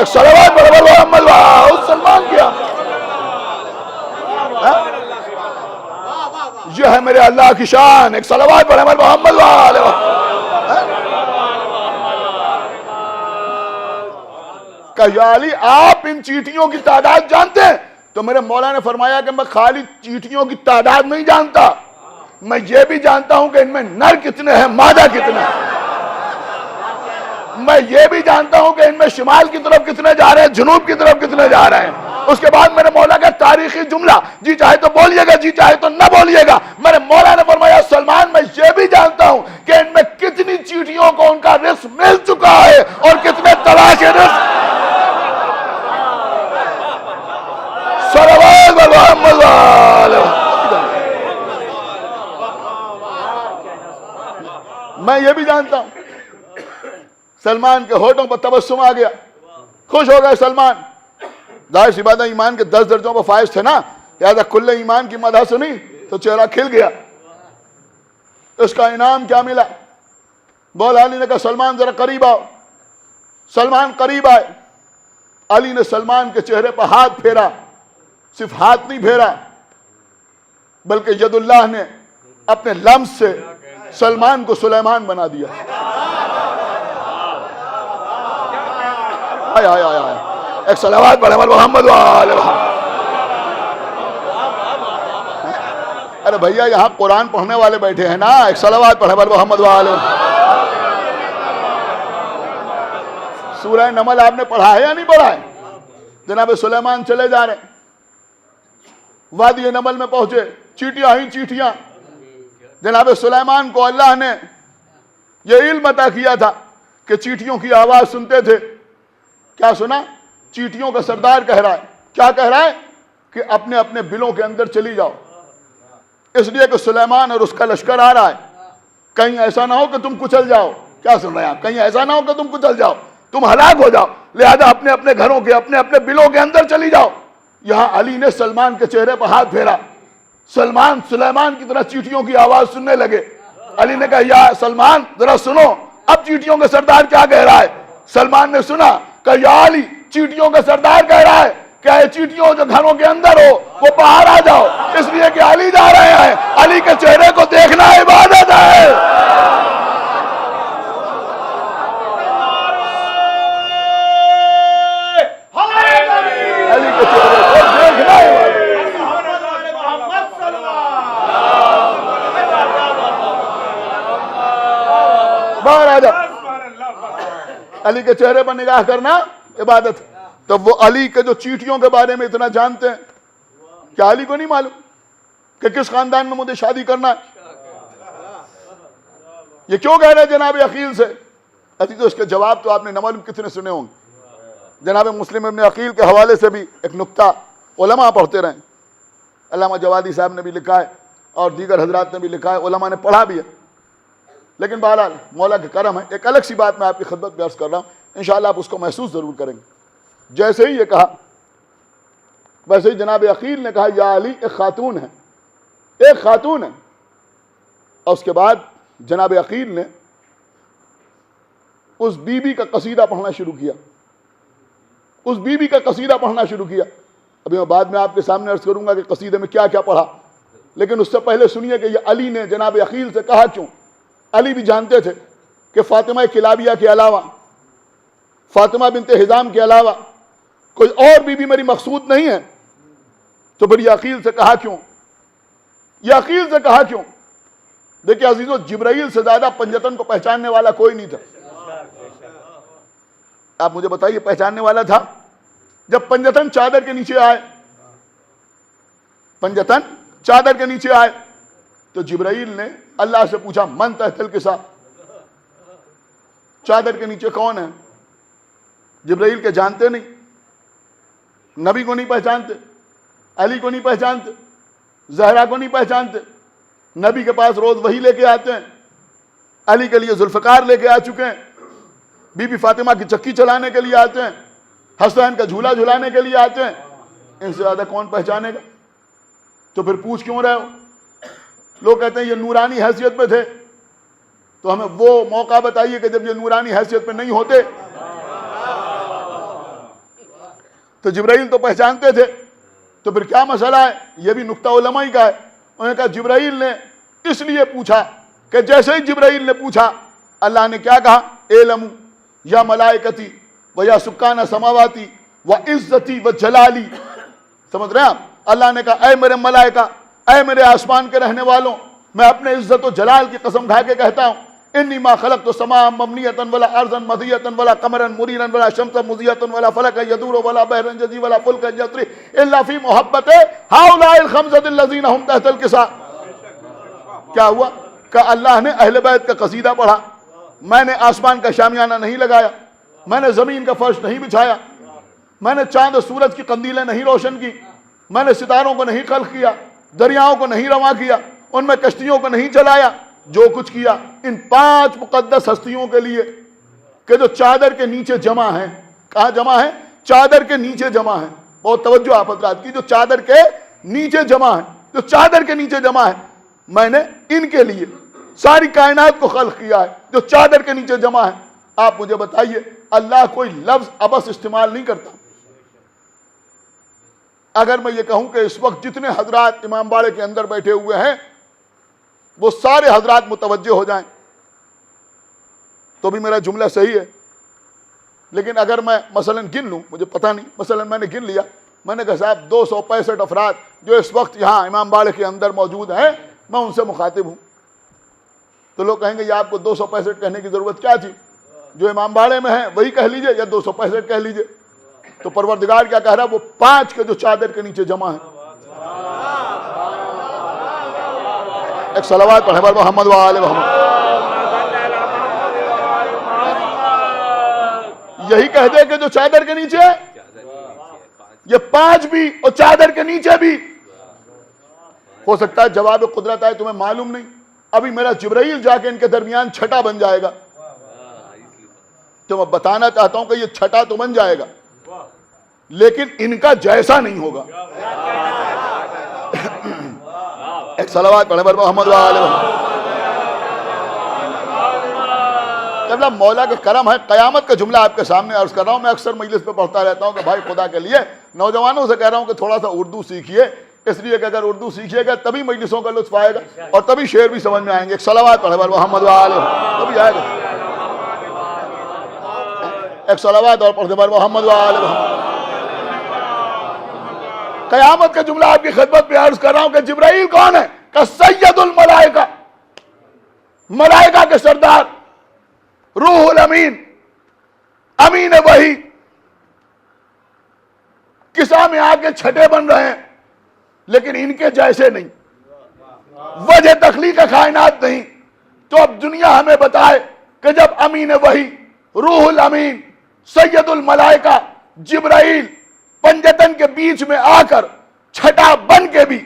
ایک صلوات پر محمد واہ سلمان کیا. یہ ہے میرے اللہ کی شان. ایک صلوات پر محمد واہ. کہ یا علی آپ ان چیٹیوں کی تعداد جانتے ہیں؟ تو میرے مولا نے فرمایا کہ میں خالی چیٹیوں کی تعداد نہیں جانتا, میں یہ بھی جانتا ہوں کہ ان میں نر کتنے ہیں, مادہ کتنے ہیں. میں یہ بھی جانتا ہوں کہ ان میں شمال کی طرف کتنے جا رہے ہیں, جنوب کی طرف کتنے جا رہے ہیں. اس کے بعد میرے مولا کا تاریخی جملہ, جی چاہے تو بولیے گا, جی چاہے تو نہ بولیے گا. میرے مولا نے فرمایا سلمان میں یہ بھی جانتا ہوں کہ ان میں کتنی چیٹیوں کو ان کا رزق مل چکا ہے اور کتنے تلاش رزق. میں یہ بھی جانتا ہوں. سلمان کے ہونٹوں پر تبسم آ گیا, خوش ہو گئے سلمان. ظاہر سی بات ہے ایمان کے 10 درجوں پر فائز تھے نا, لہذا کل ایمان کی مدح سنی تو چہرہ کھل گیا. اس کا انعام کیا ملا؟ مولا علی نے کہا سلمان ذرا قریب آؤ. سلمان قریب آئے. علی نے سلمان کے چہرے پر ہاتھ پھیرا. صرف ہاتھ نہیں پھیرا بلکہ ید اللہ نے اپنے لمس سے سلمان کو سلیمان بنا دیا. آئے آئے آئے آئے. ایک صلوات پڑھے محمد وآلہ. ارے بھیا یہاں قرآن پڑھنے والے بیٹھے ہیں نا, ایک صلوات پڑھے محمد وآلہ. سورہ نمل آپ نے پڑھا ہے یا نہیں پڑھا ہے؟ جناب سلیمان چلے جا رہے ہیں, وادی نمل میں پہنچے, چیٹیاں ہی چیٹیاں. جناب سلیمان کو اللہ نے یہ علم عطا کیا تھا کہ چیٹیوں کی آواز سنتے تھے. کیا سنا؟ چیٹیوں کا سردار کہہ رہا ہے. کیا کہہ رہا ہے؟ کہ اپنے اپنے بلوں کے اندر چلی جاؤ. اس لیے کہ سلیمان اور اس کا لشکر آ رہا ہے. کہیں ایسا نہ ہو کہ تم کچل جاؤ. کیا سن رہے ہیں آپ؟ کہیں ایسا نہ ہو کہ تم کچل جاؤ, تم ہلاک ہو جاؤ. لہذا اپنے اپنے گھروں کے اپنے اپنے بلوں کے اندر چلی جاؤ. یہاں علی نے سلمان کے چہرے پر ہاتھ پھیرا. سلمان سلیمان کی طرح چیٹیوں کی آواز سننے لگے. علی نے کہا یا سلمان ذرا سنو, اب چیٹیوں کا سردار کیا کہہ رہا ہے. سلمان نے سنا کہ یا علی چیٹیوں کا سردار کہہ رہا ہے کہ اے چیٹیوں جو گھروں کے اندر ہو وہ باہر آ جاؤ, اس لیے کہ علی جا رہے ہیں. علی کے چہرے کو دیکھنا عبادت ہے. علی کے چہرے کو دیکھنا عبادت. باہر آ جاؤ. علی کے چہرے پر نگاہ کرنا عبادت. تو وہ علی کے جو چیٹیوں کے بارے میں اتنا جانتے ہیں, کیا علی کو نہیں معلوم کہ کس خاندان میں مجھے شادی کرنا ہے؟ یہ کیوں کہہ رہے جناب عقیل سے؟ تو اس کے جواب تو آپ نے نہ معلوم کتنے سنے ہوں گے. جناب مسلم ابن عقیل کے حوالے سے بھی ایک نکتہ علماء پڑھتے رہیں. علامہ جوادی صاحب نے بھی لکھا ہے اور دیگر حضرات نے بھی لکھا ہے, علماء نے پڑھا بھی ہے. لیکن بہرحال مولا کے کرم ہے, ایک الگ سی بات میں آپ کی خدمت میں عرض کر رہا ہوں, انشاءاللہ آپ اس کو محسوس ضرور کریں گے. جیسے ہی یہ کہا ویسے ہی جناب عقیل نے کہا یا علی ایک خاتون ہے, ایک خاتون ہے. اور اس کے بعد جناب عقیل نے اس بی بی کا قصیدہ پڑھنا شروع کیا. اس بی بی کا قصیدہ پڑھنا شروع کیا. ابھی میں بعد میں آپ کے سامنے عرض کروں گا کہ قصیدے میں کیا کیا پڑھا, لیکن اس سے پہلے سنیے کہ یہ علی نے جناب عقیل سے کہا کیوں. علی بھی جانتے تھے کہ فاطمہ کلابیہ کے علاوہ, فاطمہ بنت حزام کے علاوہ کوئی اور بی بی میری مقصود نہیں ہے. تو پھر یہ عقیل سے کہا کیوں, یہ عقیل سے کہا کیوں. دیکھیں عزیزو, جبرائیل سے زیادہ پنجتن کو پہچاننے والا کوئی نہیں تھا. آپ مجھے بتائیے پہچاننے والا تھا؟ جب پنجتن چادر کے نیچے آئے, پنجتن چادر کے نیچے آئے تو جبرائیل نے اللہ سے پوچھا من تحت الکساء, چادر کے نیچے کون ہے؟ جبرائیل کے جانتے نہیں, نبی کو نہیں پہچانتے, علی کو نہیں پہچانتے, زہرا کو نہیں پہچانتے. نبی کے پاس روز وہی لے کے آتے ہیں, علی کے لیے ذوالفقار لے کے آ چکے ہیں, بی بی فاطمہ کی چکی چلانے کے لیے آتے ہیں, حسین کا جھولا جھلانے کے لیے آتے ہیں. ان سے زیادہ کون پہچانے گا؟ تو پھر پوچھ کیوں رہے ہو؟ لوگ کہتے ہیں یہ نورانی حیثیت پہ تھے, تو ہمیں وہ موقع بتائیے کہ جب یہ نورانی حیثیت پہ نہیں ہوتے. تو جبرائیل تو پہچانتے تھے، تو پھر کیا مسئلہ ہے؟ یہ بھی نقطہ علماء کا ہے۔ انہوں نے کہا جبرائیل نے اس لیے پوچھا کہ جیسے ہی جبرائیل نے پوچھا، اللہ نے کیا کہا؟ اعلموا یا ملائکتی و یا سکان سماواتی و عزتی و جلالی۔ سمجھ رہے ہیں آپ؟ اللہ نے کہا اے میرے ملائکہ، اے میرے آسمان کے رہنے والوں، میں اپنے عزت و جلال کی قسم کھا کے کہتا ہوں، انی ما خلقت السماء مبنیۃ ولا ارضا مدیۃ ولا قمرا منیرا ولا شمسا مضیۃ ولا فلکا یدور ولا بحرا جزی ولا فلکا یجری الا فی محبت ہؤلاء الخمسۃ الذین هم تحت الکساء۔ کیا ہوا کہ اللہ نے اہل بیت کا قصیدہ پڑھا، میں نے آسمان کا شامیانہ نہیں لگایا، میں نے زمین کا فرش نہیں بچھایا، میں نے چاند و سورج کی قندیلیں نہیں روشن کی، میں نے ستاروں کو نہیں خلق کیا، دریاؤں کو نہیں رواں کیا، ان میں کشتیوں کو نہیں چلایا، جو کچھ کیا ان 5 مقدس ہستیوں کے لیے کہ جو چادر کے نیچے جمع ہیں۔ کہاں جمع ہیں؟ چادر کے نیچے جمع ہیں۔ بہت توجہ آپ حضرات کی، جو چادر کے نیچے جمع ہیں، جو چادر کے نیچے جمع ہیں، میں نے ان کے لیے ساری کائنات کو خلق کیا ہے جو چادر کے نیچے جمع ہیں۔ آپ مجھے بتائیے، اللہ کوئی لفظ ابس استعمال نہیں کرتا۔ اگر میں یہ کہوں کہ اس وقت جتنے حضرات امام باڑے کے اندر بیٹھے ہوئے ہیں وہ سارے حضرات متوجہ ہو جائیں تو بھی میرا جملہ صحیح ہے، لیکن اگر میں مثلا گن لوں، مجھے پتہ نہیں، مثلا میں نے گن لیا، میں نے کہا صاحب 265 افراد جو اس وقت یہاں امام باڑے کے اندر موجود ہیں، میں ان سے مخاطب ہوں، تو لوگ کہیں گے یہ آپ کو 265 کہنے کی ضرورت کیا تھی؟ جو امام باڑے میں ہیں وہی کہہ لیجئے یا 265 کہہ لیجئے۔ تو پروردگار کیا کہہ رہا ہے؟ وہ 5 کے جو چادر کے نیچے جمع ہیں۔ ایک صلوات پڑھے بر محمد و آل محمد۔ یہی کہہ دے کہ جو چادر کے نیچے ہے، یہ 5 بھی اور چادر کے نیچے بھی۔ ہو سکتا ہے جواب قدرت آئے، تمہیں معلوم نہیں، ابھی میرا جبرائیل جا کے ان کے درمیان چھٹا بن جائے گا، تو میں بتانا چاہتا ہوں کہ یہ چھٹا تو بن جائے گا لیکن ان کا جیسا نہیں ہوگا۔ ایک صلوات پڑھے بر محمد و آل محمد۔ قبلہ مولا کے کرم ہے، قیامت کا جملہ آپ کے سامنے عرض کر رہا ہوں۔ میں اکثر مجلس پہ پڑھتا رہتا ہوں کہ بھائی خدا کے لیے نوجوانوں سے کہہ رہا ہوں کہ تھوڑا سا اردو سیکھیے، اس لیے کہ اگر اردو سیکھیے گا تبھی مجلسوں کا لطف آئے گا اور تبھی شعر بھی سمجھ میں آئیں گے۔ ایک صلوات پڑھے بر محمد و آل محمد، تبھی آئے گا۔ ایک صلوات اور پڑھے بر محمد و آل محمد۔ قیامت کا جملہ آپ کی خدمت میں عرض کر رہا ہوں کہ جبرائیل کون ہے؟ کہ سید الملائکہ، ملائکہ کے سردار، روح الامین، امین وحی، کسا میں آ کے چھٹے بن رہے ہیں لیکن ان کے جیسے نہیں، وجہ تخلیق کائنات نہیں۔ تو اب دنیا ہمیں بتائے کہ جب امین وحی، روح الامین، سید الملائکہ جبرائیل پنجتن کے بیچ میں آ کر چھٹا بن کے بھی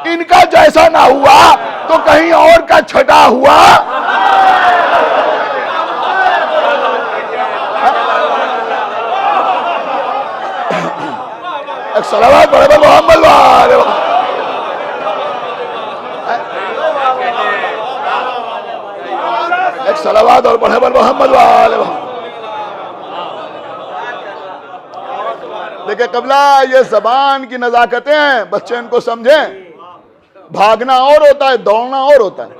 ان کا جیسا نہ ہوا تو کہیں اور کا چھٹا ہوا۔ ایک صلوات پڑھے بر محمد و آل محمد۔ ایک صلوات اور پڑھے بر محمد و آل محمد۔ دیکھیں قبلہ، یہ زبان کی نزاکتیں ہیں، بچے ان کو سمجھیں۔ بھاگنا اور ہوتا ہے، دوڑنا اور ہوتا ہے۔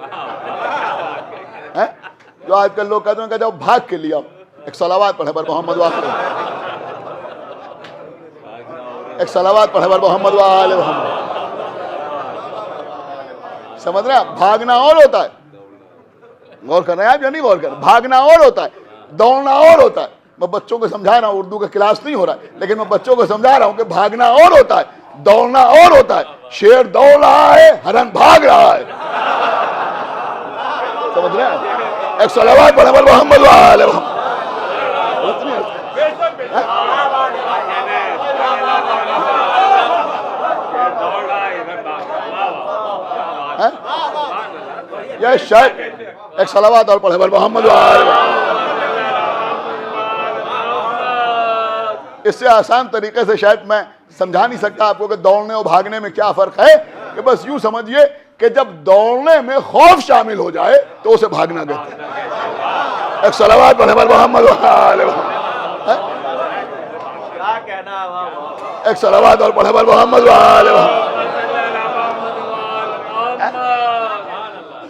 جو آج کل لوگ کہتے ہیں کہ جاؤ بھاگ کے لیا۔ ایک صلوات پڑھے بر محمد و آل محمد۔ ایک صلوات پڑھے بر محمد و آل محمد۔ سمجھ رہے ہیں؟ بھاگنا اور ہوتا ہے، غور کر رہے ہیں آپ یا نہیں غور کر رہے ہیں؟ بھاگنا اور ہوتا ہے، دوڑنا اور ہوتا ہے۔ میں بچوں کو سمجھا رہا ہوں، اردو کا کلاس نہیں ہو رہا ہے لیکن میں بچوں کو سمجھا رہا ہوں کہ بھاگنا اور ہوتا ہے، دوڑنا اور ہوتا ہے۔ شیر دوڑ رہا ہے، ہرن بھاگ رہا ہے۔ سمجھ رہے ہیں؟ ایک صلوات پڑھے بر محمد و آل محمد۔ یہ شاید ایک صلوات اور پڑھے بر محمد و آل محمد۔ اس سے آسان طریقے سے شاید میں سمجھا نہیں سکتا آپ کو کہ دوڑنے اور بھاگنے میں کیا فرق ہے، کہ بس یوں سمجھیے کہ جب دوڑنے میں خوف شامل ہو جائے تو اسے بھاگنا کہتے ہیں۔ ایک صلوات پڑھے بر محمد و آل محمد۔ ایک صلوات اور پڑھے محمد وآلہ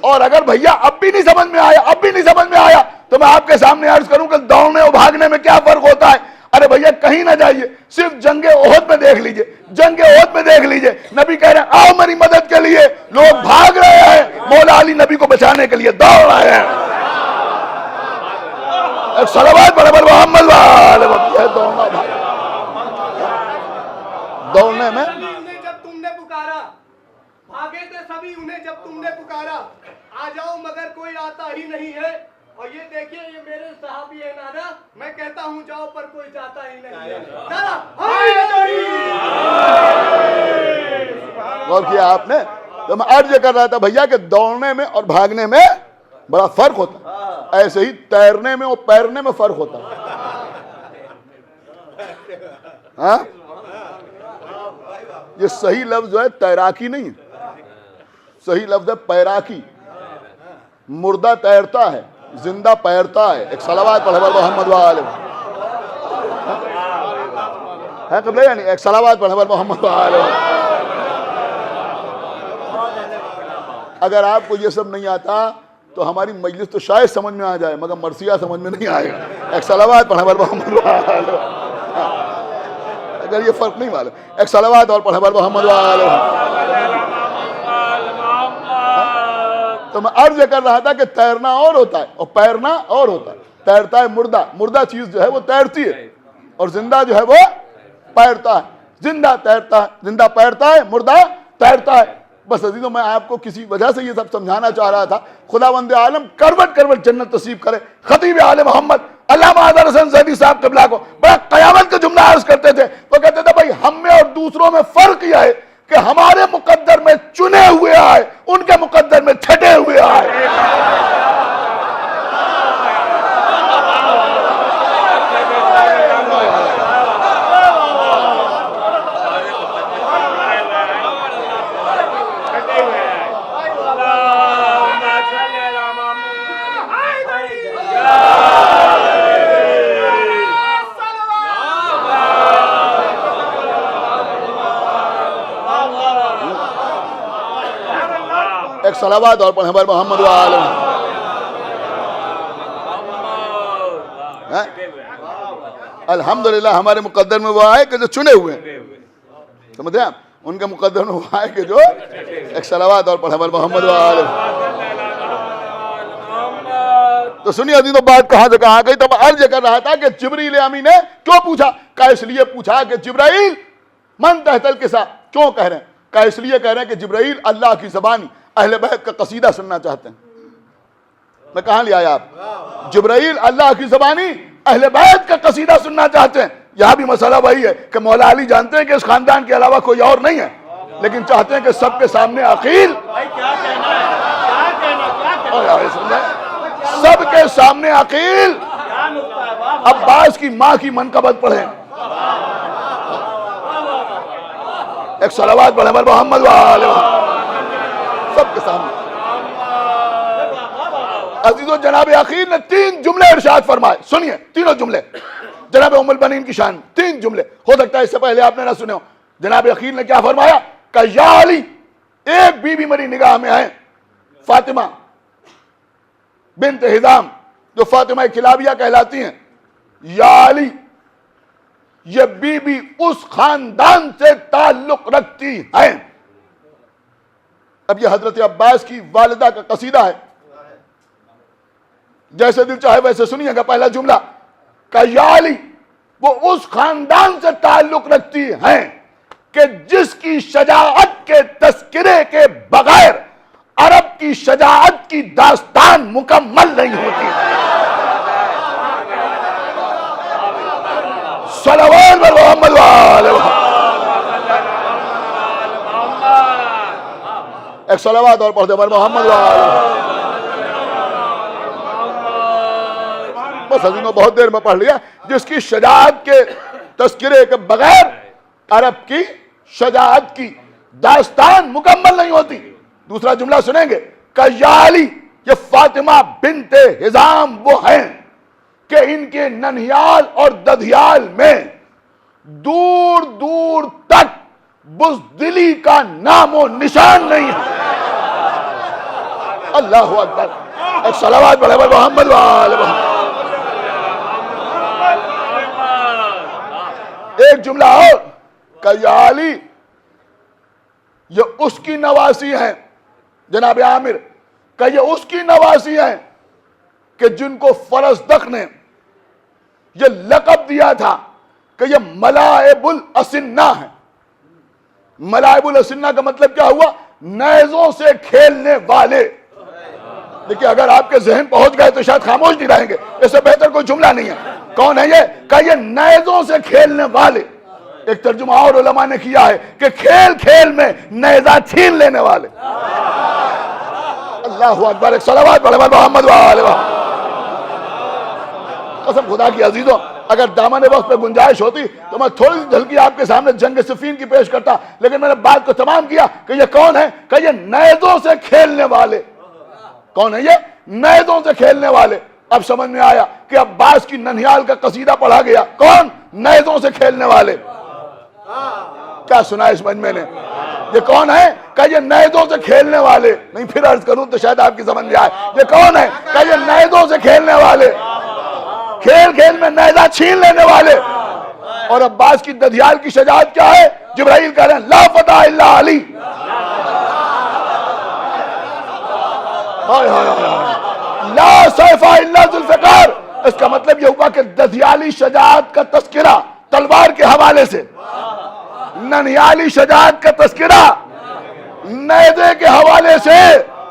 اور اگر بھیا اب بھی نہیں سمجھ میں آیا تو میں آپ کے سامنے عرض کروں کہ دوڑنے اور بھاگنے میں کیا فرق ہوتا ہے. ارے بھیا کہیں نہ جائیے, صرف جنگ احد میں دیکھ لیجئے, نبی کہہ رہے ہیں آؤ میری مدد کے لیے, لوگ بھاگ رہے ہیں, مولا علی نبی کو بچانے کے لیے دوڑ رہے ہیں. ایک صلوات پڑھے محمد وآلہ دوڑنے میں جب تم نے پکارا, بھاگے تھے سبھی انہیں جب تم نے پکارا, آ جاؤ مگر کوئی آتا ہی نہیں ہے. اور یہ دیکھیے یہ میرے صحابی ہیں نانا, میں کہتا ہوں جاؤ پر کوئی جاتا ہی نہیں ہے. غور کیا آپ نے؟ تو میں عرض یہ کر رہا تھا بھیا کہ دوڑنے میں اور بھاگنے میں بڑا فرق ہوتا ہے, ایسے ہی تیرنے میں اور پیرنے میں فرق ہوتا ہے. ہاں یہ صحیح لفظ جو ہے تیراکی نہیں ہے, صحیح لفظ ہے پیراکی. مردہ تیرتا ہے, زندہ پیرتا ہے. ایک صلوات پڑھے محمد وآلہ ہے قبلہ, یعنی ایک صلوات پڑھے محمد وآلہ. اگر آپ کو یہ سب نہیں آتا تو ہماری مجلس تو شاید سمجھ میں آ جائے مگر مرثیہ سمجھ میں نہیں آئے گا. ایک صلوات پڑھے محمد وآلہ. اگر یہ فرق نہیں معلوم, ایک صلوات اور پڑھے محمد وآلہ. تو میں عرض یہ کر رہا تھا کہ تیرنا اور ہوتا ہے اور پیرنا اور ہوتا ہے. تیرتا ہے مردہ چیز جو ہے وہ تیرتی ہے, اور زندہ جو ہے وہ پیرتا ہے. زندہ پیرتا ہے, مردہ تیرتا ہے. بس عزیزوں میں آپ کو کسی وجہ سے یہ سب سمجھانا چاہ رہا تھا. خداوند عالم کروٹ جنت نصیب کرے. خطیب آل محمد علامہ حضرت حسن زیدی صاحب قبلہ کو بڑا قیامت کا جملہ عرض کرتے تھے. وہ کہتے تھے بھائی ہم میں اور دوسروں میں فرق یہ ہے کہ ہمارے مقدر میں چنے ہوئے آئے, ان کے مقدر میں چھٹے ہوئے آئے. ایک صلوات اور پڑھیں محمد وآلہ. الحمدللہ ہمارے مقدر میں وہ آئے کہ جو چنے ہوئے ہیں, سمجھتے ہیں آپ, ان کے مقدر میں وہ آئے کہ جو ایک صلوات اور پڑھیں محمد وآلہ. تو سنیے عزیزوں بات کہاں سے کہاں گئی. تو میں عرض کر رہا تھا کہ جبریل امین نے کیوں پوچھا, کا اس لیے پوچھا کہ جبرائیل من تحت القصہ, کیوں کہہ رہے ہیں, کا اس لیے کہہ رہے ہیں کہ جبرائیل اللہ کی زبانی اہل بیت کا قصیدہ سننا چاہتے ہیں. میں کہاں لے آیا آپ, جبرائیل اللہ کی زبانی اہل بیت کا قصیدہ سننا چاہتے ہیں. یہاں بھی مسئلہ وہی ہے کہ مولا علی جانتے ہیں کہ اس خاندان کے علاوہ کوئی اور نہیں ہے, لیکن چاہتے ہیں کہ سب کے سامنے عقیل, سب کے سامنے عقیل عباس کی ماں کی منقبت پڑھیں. ایک صلوات پڑھیں محمد وآلہ سب کے سامنے. عزیزو جناب عقیل نے 3 جملے ارشاد فرمائے, سنیے تینوں جملے جناب ام البنین کی شان, 3 جملے. ہو سکتا ہے اس سے پہلے آپ نے نہ سنے ہو. جناب عقیل نے کیا فرمایا کہ یا علی, ایک بی میری نگاہ میں ہے, فاطمہ بنت حزام جو فاطمہ کلابیہ کہلاتی ہیں. یا علی یہ بی بی اس خاندان سے تعلق رکھتی ہیں. اب یہ حضرت عباس کی والدہ کا قصیدہ ہے, جیسے دل چاہے ویسے سنیے گا. پہلا جملہ کہ یا علی وہ اس خاندان سے تعلق رکھتی ہیں کہ جس کی شجاعت کے تذکرے کے بغیر عرب کی شجاعت کی داستان مکمل نہیں ہوتی. صلوات محمد وآلہ. ایک صلوات اور پڑھتے محمد وآلہ. بس حضرت بہت دیر میں پڑھ لیا. جس کی شجاعت کے تذکرے کے بغیر عرب کی شجاعت کی داستان مکمل نہیں ہوتی. دوسرا جملہ سنیں گے کہ یا علی یہ فاطمہ بنت حزام وہ ہیں کہ ان کے ننھیال اور ددھیال میں دور دور تک بزدلی کا نام و نشان نہیں ہے. اللہ اکبر. ایک صلوات پڑھے محمد وآل محمد. ایک جملہ اور کہ یا علی یہ اس کی نواسی ہیں، جناب عامر کہ یہ اس کی نواسی ہیں کہ جن کو فرزدق نے یہ لقب دیا تھا کہ یہ ملائب الاسنہ ہیں. ملائب الاسنہ کا مطلب کیا ہوا؟ نیزوں سے کھیلنے والے. لیکن اگر آپ کے ذہن پہنچ گئے تو شاید خاموش نہیں رہیں گے، اس سے بہتر کوئی جملہ نہیں ہے. کون ہے یہ؟ کہ یہ نیزوں سے کھیلنے والے. ایک ترجمہ اور علماء نے کیا ہے کہ کھیل کھیل میں نیزہ چھین لینے والے. اللہ اکبر. ایک صلوات پڑھے محمد وآل محمد. قسم خدا کی عزیزوں، اگر دامن وقت پہ گنجائش ہوتی تو میں تھوڑی سی جھلکی آپ کے سامنے جنگ صفین کی پیش کرتا، لیکن میں نے بات کو تمام کیا کہ یہ کون ہے؟ کہ یہ نیزوں سے کھیلنے والے. کون ہے یہ؟ نیزوں سے کھیلنے والے. اب سمجھ میں آیا کہ عباس کی ننھیال کا قصیدہ پڑھا گیا. کون؟ نیزوں سے کھیلنے والے. کیا سنا اس مجمع نے؟ یہ کون ہے؟ کہ یہ نیزوں سے کھیلنے والے. نہیں پھر عرض کروں تو شاید آپ کی سمجھ میں آئے. یہ کون ہے؟ کہ یہ نیزوں سے کھیلنے والے، کھیل کھیل میں نیزہ چھین لینے والے. اور عباس کی ددھیال کی شجاعت کیا ہے؟ جبرائیل کہہ رہے ہیں لا فتح الا علی. لا سیف الا ذوالفقار. اس کا مطلب یہ ہوا کہ ددھیالی شجاعت کا تذکرہ تلوار کے حوالے سے، ننھیالی شجاعت کا تذکرہ نیزے کے حوالے سے.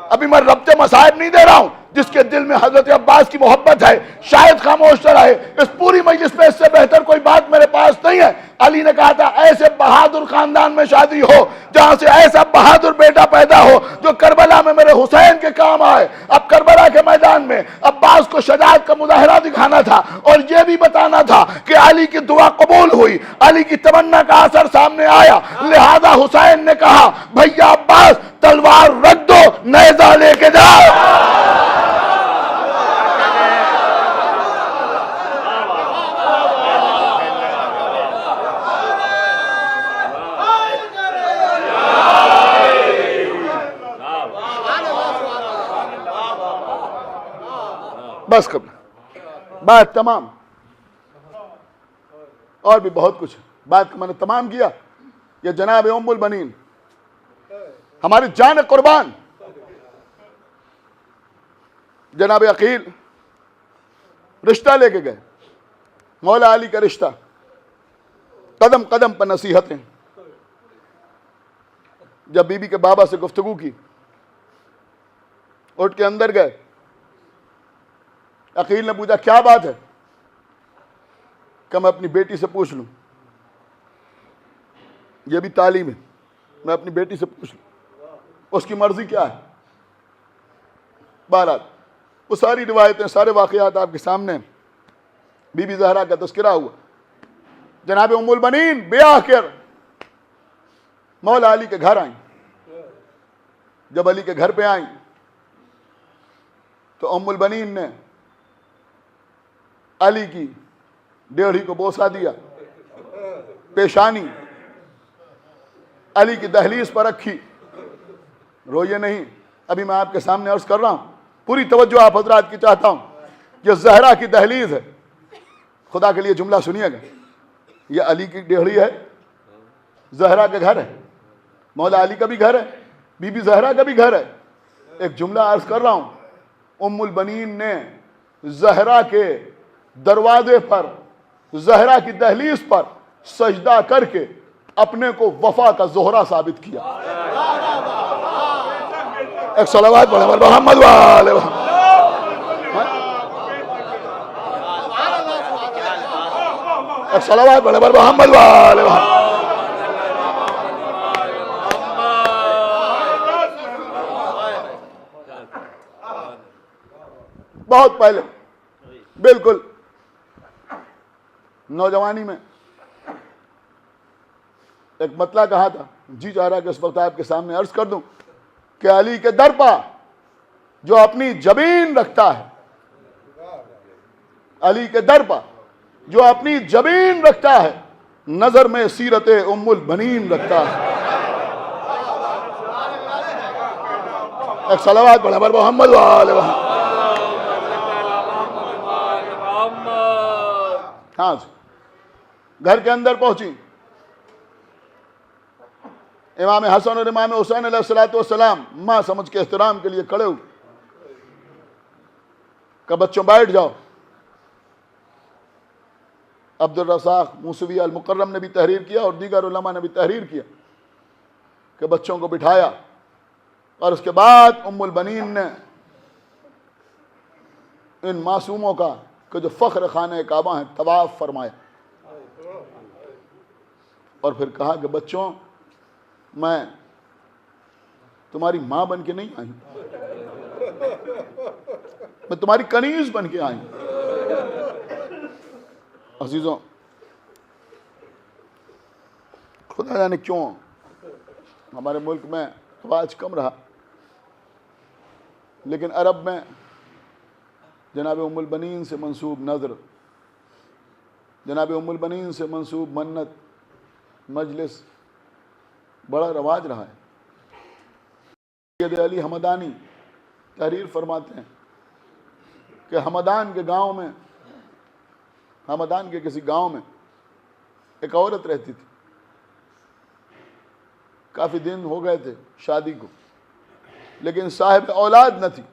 ابھی میں ربط مصائب نہیں دے رہا ہوں. جس کے دل میں حضرت عباس کی محبت ہے شاید خاموش رہے. اس پوری مجلس میں اس سے بہتر کوئی بات میرے پاس نہیں ہے. علی نے کہا تھا ایسے بہادر خاندان میں شادی ہو جہاں سے ایسا بہادر بیٹا پیدا ہو جو کربلا میں میرے حسین کے کام آئے. اب کربلا کے میدان میں عباس کو شجاعت کا مظاہرہ دکھانا تھا اور یہ بھی بتانا تھا کہ علی کی دعا قبول ہوئی، علی کی تمنا کا اثر سامنے آیا. لہذا حسین نے کہا بھیا عباس تلوار رکھ دو، نیزہ لے کے جاؤ. بس قبل بات تمام. اور بھی بہت کچھ بات میں نے تمام کیا. یہ جناب ام البنین ہماری جان قربان جناب عقیل رشتہ لے کے گئے. مولا علی کا رشتہ، قدم قدم پر نصیحتیں. جب بی بی کے بابا سے گفتگو کی، اٹھ کے اندر گئے. عقیل نے پوچھا کیا بات ہے؟ کہ میں اپنی بیٹی سے پوچھ لوں. یہ بھی تعلیم ہے، میں اپنی بیٹی سے پوچھ لوں اس کی مرضی کیا ہے. بہرحال وہ ساری روایتیں، سارے واقعات آپ کے سامنے ہیں. بی بی زہرا کا تذکرہ ہوا. جناب ام البنین بیاہ کر مولا علی کے گھر آئیں. جب علی کے گھر پہ آئیں تو ام البنین نے علی کی ڈیڑھی کو بوسہ دیا، پیشانی علی کی دہلیز پر رکھی. روئیے نہیں، ابھی میں آپ کے سامنے عرض کر رہا ہوں، پوری توجہ آپ حضرات کی چاہتا ہوں. یہ زہرا کی دہلیز ہے. خدا کے لیے جملہ سنیے گا. یہ علی کی ڈیڑھی ہے، زہرا کے گھر ہے، مولا علی کا بھی گھر ہے، بی بی زہرا کا بھی گھر ہے. ایک جملہ عرض کر رہا ہوں. ام البنین نے زہرا کے دروازے پر، زہرا کی دہلیز پر سجدہ کر کے اپنے کو وفا کا زہرا ثابت کیا. ایک صلوات پڑھیں محمد وآل محمد. ایک صلوات پڑھیں محمد وآل محمد. بہت پہلے، بالکل نوجوانی میں ایک مطلع کہا تھا، جی چاہ رہا کہ اس وقت آپ کے سامنے عرض کر دوں کہ علی کے در پا جو اپنی جبین رکھتا ہے، علی کے در پا جو اپنی جبین رکھتا ہے نظر میں سیرت ام البنین رکھتا ہے۔ ایک صلوات پڑھا پر محمد وآلہ محمد۔ ہاں گھر کے اندر پہنچی، امام حسن اور امام حسین علیہ السلام ماں سمجھ کے احترام کے لیے کھڑے ہوئے کہ بچوں بیٹھ جاؤ۔ عبد الرزاق موسوی المکرم نے بھی تحریر کیا اور دیگر علماء نے بھی تحریر کیا کہ بچوں کو بٹھایا، اور اس کے بعد ام البنین نے ان معصوموں کا کہ جو فخر خانہ کعبہ ہیں طواف فرمایا، اور پھر کہا کہ بچوں میں تمہاری ماں بن کے نہیں آئی، میں تمہاری کنیز بن کے آئی۔ عزیزوں، خدا جانے کیوں ہمارے ملک میں رواج کم رہا، لیکن عرب میں جناب ام البنین سے منسوب نظر، جناب ام البنین سے منسوب منت، مجلس بڑا رواج رہا ہے۔ سید علی حمدانی تحریر فرماتے ہیں کہ حمدان کے گاؤں میں، حمدان کے کسی گاؤں میں ایک عورت رہتی تھی، کافی دن ہو گئے تھے شادی کو، لیکن صاحب اولاد نہ تھی۔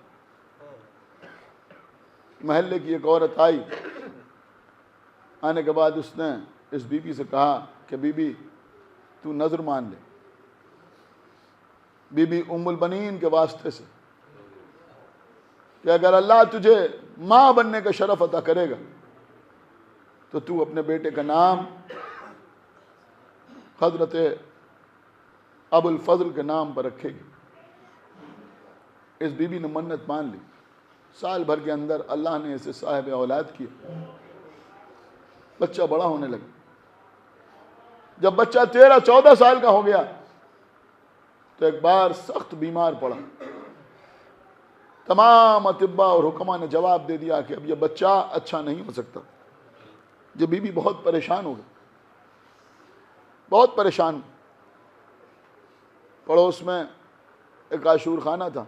محلے کی ایک عورت آئی، آنے کے بعد اس نے اس بی بی سے کہا کہ بی بی تو نظر مان لے، بی بی ام البنین کے واسطے سے، کہ اگر اللہ تجھے ماں بننے کا شرف عطا کرے گا تو تو اپنے بیٹے کا نام حضرت ابو الفضل کے نام پر رکھے گی۔ اس بی بی نے منت مان لی، سال بھر کے اندر اللہ نے اسے صاحب اولاد کیا، بچہ بڑا ہونے لگا۔ جب بچہ 13-14 سال کا ہو گیا تو ایک بار سخت بیمار پڑا، تمام اطباء اور حکماء نے جواب دے دیا کہ اب یہ بچہ اچھا نہیں ہو سکتا۔ یہ بی بی بہت پریشان ہو گئی، بہت پریشان۔ پڑوس میں ایک عاشور خانہ تھا،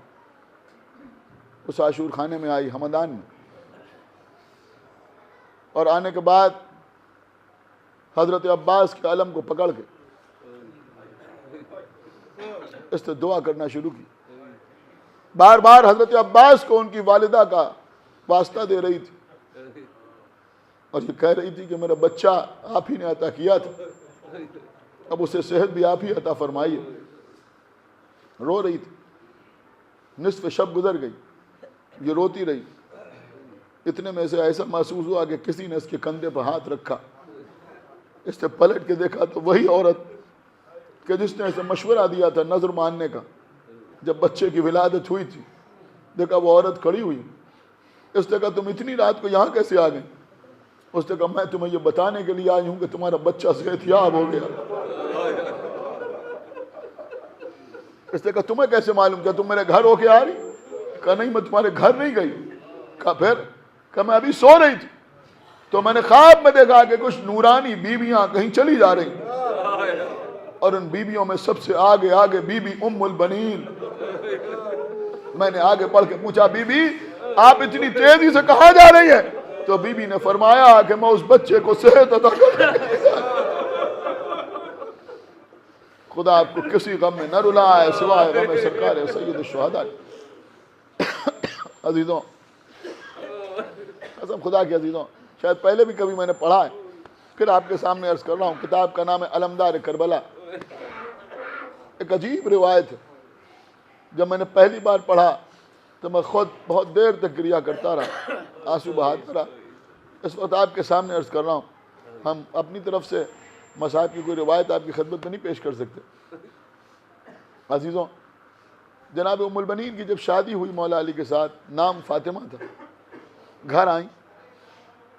اس عاشور خانے میں آئی حمدان میں، اور آنے کے بعد حضرت عباس کے علم کو پکڑ کے اس سے دعا کرنا شروع کی، بار بار حضرت عباس کو ان کی والدہ کا واسطہ دے رہی تھی، اور یہ کہہ رہی تھی کہ میرا بچہ آپ ہی نے عطا کیا تھا، اب اسے صحت بھی آپ ہی عطا فرمائیے۔ رو رہی تھی، نصف شب گزر گئی، یہ روتی رہی۔ اتنے میں سے ایسا محسوس ہوا کہ کسی نے اس کے کندھے پر ہاتھ رکھا، اس نے پلٹ کے دیکھا تو وہی عورت کہ جس نے اسے مشورہ دیا تھا نظر ماننے کا، جب بچے کی ولادت ہوئی تھی دیکھا وہ عورت کھڑی ہوئی۔ اس نے کہا تم اتنی رات کو یہاں کیسے آ گئے؟ اس نے کہا میں تمہیں یہ بتانے کے لیے آئی ہوں کہ تمہارا بچہ صحت یاب ہو گیا۔ اس نے کہا تمہیں کیسے معلوم، کیا تم میرے گھر ہو کے آ رہی؟ کہا نہیں میں تمہارے گھر نہیں گئی۔ کہا پھر؟ کہا میں ابھی سو رہی تھی تو میں نے خواب میں دیکھا کہ کچھ نورانی بیویاں کہیں چلی جا رہی، اور ان بیویوں میں سب سے آگے آگے بی بی ام البنین۔ میں نے آگے پڑھ کے پوچھا بی بی آپ اتنی تیزی سے کہاں جا رہی ہیں؟ تو بی بی نے فرمایا کہ میں اس بچے کو صحت عطا کرنے۔ خدا آپ کو کسی غم میں نہ رلائے سوائے غم سرکار سید الشہداء۔ عزیزوں، قسم خدا کے عزیزوں، شاید پہلے بھی کبھی میں نے پڑھا ہے، پھر آپ کے سامنے عرض کر رہا ہوں۔ کتاب کا نام ہے علمدار کربلا۔ ایک عجیب روایت ہے، جب میں نے پہلی بار پڑھا تو میں خود بہت دیر تک گریا کرتا رہا، آنسو بہاتا رہا۔ اس وقت آپ کے سامنے عرض کر رہا ہوں۔ ہم اپنی طرف سے مصاحب کی کوئی روایت آپ کی خدمت میں نہیں پیش کر سکتے۔ عزیزوں، جناب ام البنین کی جب شادی ہوئی مولا علی کے ساتھ، نام فاطمہ تھا، گھر آئیں،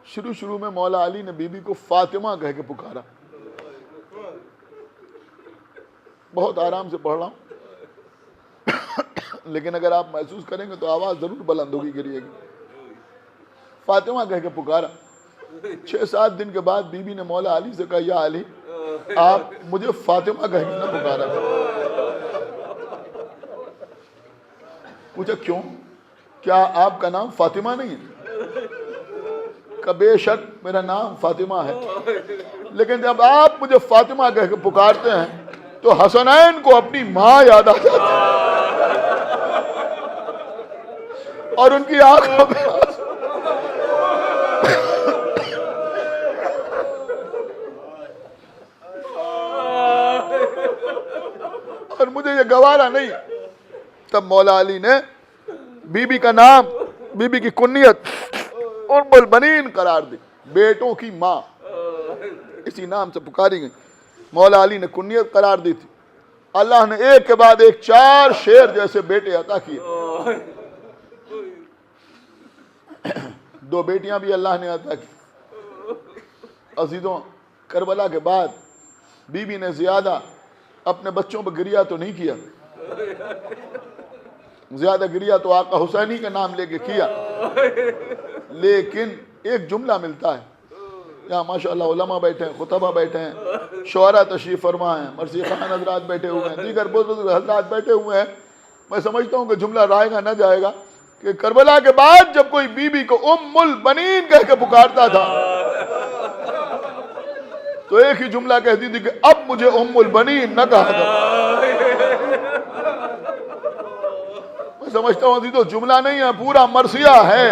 شروع میں مولا علی نے بی بی کو فاطمہ کہہ کے پکارا۔ بہت آرام سے پڑھ رہا ہوں لیکن اگر آپ محسوس کریں گے تو آواز ضرور بلند ہوگی، گریے گی۔ فاطمہ کہہ کے پکارا، 6-7 دن کے بعد بی بی نے مولا علی سے کہا یا علی آپ مجھے فاطمہ کہہ کے نہ پکارا تھا۔ پوچھا کیوں؟ کیا آپ کا نام فاطمہ نہیں ہے؟ کہ بے شک میرا نام فاطمہ ہے، لیکن جب آپ مجھے فاطمہ کہہ کے پکارتے ہیں تو حسنین کو اپنی ماں یاد آ جاتی ہے اور ان کی آنکھوں میں اور مجھے یہ گوارا نہیں۔ تب مولا علی نے بی بی کا نام، بی بی کی کنیت ام البنین قرار دی، بیٹوں کی ماں، اسی نام سے پکاری گئی۔ مولا علی نے کنیت قرار دی تھی۔ اللہ نے ایک کے بعد ایک 4 شیر جیسے بیٹے عطا کیے۔ 2 بیٹیاں بھی اللہ نے عطا کی۔ عزیزوں، کربلا کے بعد بی بی نے زیادہ اپنے بچوں پر گریہ تو نہیں کیا، زیادہ گریہ تو آقا حسینی کا نام لے کے کیا، لیکن ایک جملہ ملتا ہے۔ یہاں ماشاءاللہ علماء بیٹھے ہیں، خطبہ بیٹھے ہیں، شعراء تشریف فرما ہیں، مرثی خان حضرات بیٹھے ہوئے ہیں، دیگر بزرگ حضرات بیٹھے ہوئے ہیں۔ میں سمجھتا ہوں کہ جملہ رائے گا نہ جائے گا کہ کربلا کے بعد جب کوئی بی بی کو ام البنین کہہ کے پکارتا تھا تو ایک ہی جملہ کہتی تھی کہ اب مجھے ام البنین نہ کہا تھا۔ میں سمجھتا ہوں تو جملہ نہیں ہے، پورا مرثیہ ہے۔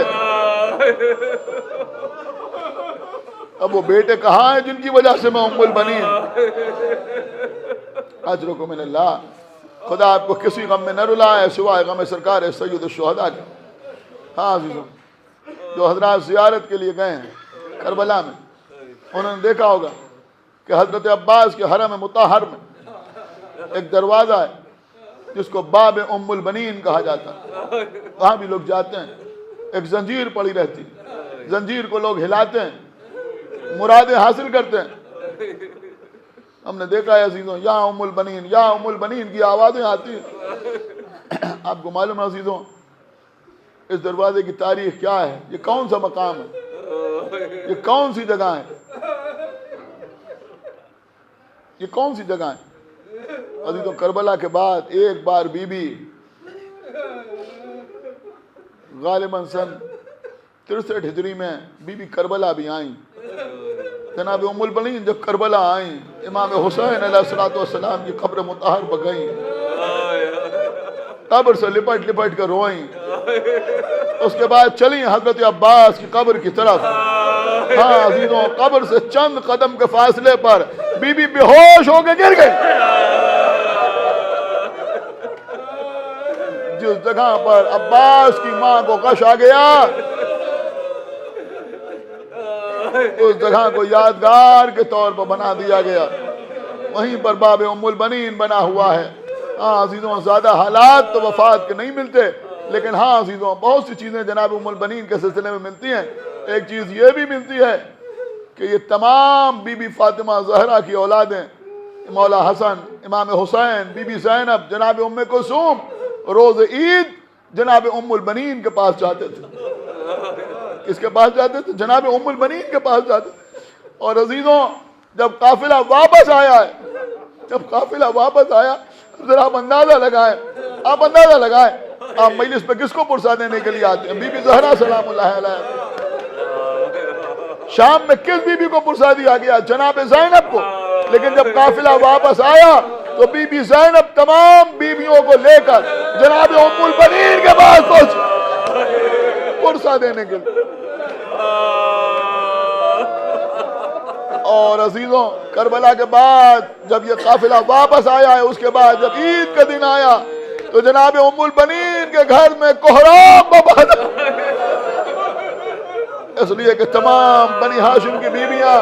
اب وہ بیٹے کہاں ہیں جن کی وجہ سے میں ام البنین؟ اجرکم من اللہ، خدا آپ کو کسی غم میں نہ رلائے سوائے غم سرکار سید الشہداء کے۔ ہاں عزیزوں، جو حضرات زیارت کے لیے گئے ہیں کربلا میں، انہوں نے دیکھا ہوگا کہ حضرت عباس کے حرم مطہر میں ایک دروازہ ہے جس کو باب ام البنین کہا جاتا ہے۔ وہاں بھی لوگ جاتے ہیں، ایک زنجیر پڑی رہتی، زنجیر کو لوگ ہلاتے ہیں، مرادیں حاصل کرتے ہیں۔ ہم نے دیکھا ہے عزیزوں، یا ام البنین یا ام البنین کی آوازیں آتی ہیں۔ آپ کو معلوم ہے عزیزوں اس دروازے کی تاریخ کیا ہے؟ یہ کون سا مقام ہے؟ یہ کون سی جگہ ہے؟ یہ کون سی جگہ ہے؟ عزیزوں، کربلا کے بعد ایک بار بی بی غالباً سن 63 ہجری میں بی بی کربلا بھی آئیں۔ جناب ام البنین جب کربلا آئیں، امام حسین علیہ السلام کی قبر مطہر پر گئیں، قبر سے لپٹ لپٹ کر روئیں۔ اس کے بعد چلیں حضرت عباس کی قبر کی طرف۔ ہاں عزیزوں، قبر سے چند قدم کے فاصلے پر بی بی بے ہوش ہو کے گر گئی۔ جس جگہ پر عباس کی ماں کو غش آ گیا، اس جگہ کو یادگار کے طور پر بنا دیا گیا، وہیں پر باب ام البنین بنا ہوا ہے۔ ہاں عزیزوں، زیادہ حالات تو وفات کے نہیں ملتے، لیکن ہاں عزیزوں بہت سی چیزیں جناب ام البنین کے سلسلے میں ملتی ہیں۔ ایک چیز یہ بھی ملتی ہے کہ یہ تمام بی بی فاطمہ زہرا کی اولادیں، مولا حسن، امام حسین، بی بی زینب، جناب ام کلثوم، روز عید جناب ام البنین کے پاس جاتے تھے۔ کس کے پاس جاتے تھے؟ جناب ام البنین کے پاس جاتے تھے۔ اور عزیزوں، جب قافلہ واپس آیا ہے، ذرا آپ اندازہ لگائیں، آپ مجلس پہ کس کو پرسا دینے کے لیے آتے ہیں؟ بی بی زہرا سلام اللہ علیہ۔ شام میں کس بی بی کو پرسا دیا گیا؟ جناب زینب کو۔ لیکن جب قافلہ واپس آیا تو بی بی زینب تمام بیویوں کو لے کر جناب ام البنین کے پاس پہنچی پرسا دینے کے لیے۔ اور عزیزوں، کربلا کے بعد جب یہ قافلہ واپس آیا ہے، اس کے بعد جب عید کا دن آیا تو جناب ام البنین کے گھر میں کوہرام بباد، اس لیے کہ تمام بنی ہاشم کی بیویاں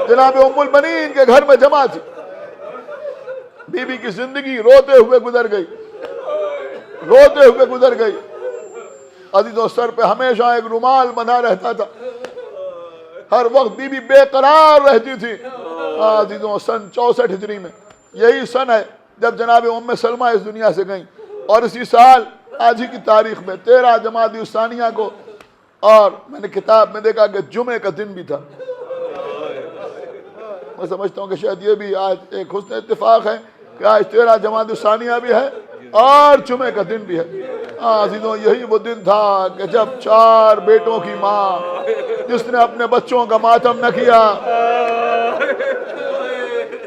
جناب ام البنین کے گھر میں جمع تھی۔ بی بی کی زندگی روتے ہوئے گزر گئی۔ عزیزوں، سر پہ ہمیشہ ایک رومال بندھا رہتا تھا، ہر وقت بی بی بے قرار رہتی تھی۔ عزیزوں، سن 64 ہجری میں یہی سن ہے جب جناب ام سلمہ اس دنیا سے گئیں، اور اسی سال آج ہی کی تاریخ میں 13 جمادی الثانیہ کو، اور میں نے کتاب میں دیکھا کہ جمعے کا دن بھی تھا، میں سمجھتا ہوں کہ شاید یہ بھی آج ایک حسن اتفاق ہے کہ آج 13 جمادی الثانیہ بھی ہے اور جمعے کا دن بھی ہے۔ عزیزوں، یہی وہ دن تھا کہ جب 4 بیٹوں کی ماں جس نے اپنے بچوں کا ماتم نہ کیا،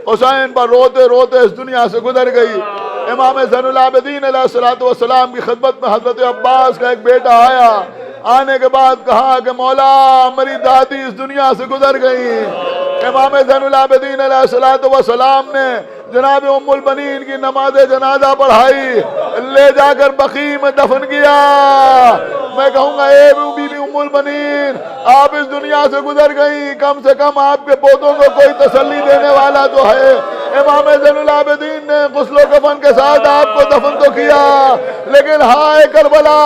حسین پر روتے روتے اس دنیا سے گزر گئی۔ امام زین العابدین علیہ السلام کی خدمت میں حضرت عباس کا ایک بیٹا آیا، آنے کے بعد کہا کہ مولا میری دادی اس دنیا سے گزر گئی۔ امام زین العابدین علیہ السلام نے جناب ام البنین کی نماز جنازہ پڑھائی، لے جا کر بقیع میں دفن کیا۔ میں کہوں گا اے بی بی ام البنین، آپ اس دنیا سے گزر گئی، کم سے کم آپ کے پوتوں کو کوئی تسلی دینے والا تو ہے۔ امام زین العابدین نے غسل و کفن کے ساتھ آپ کو دفن تو کیا، لیکن ہائے کربلا،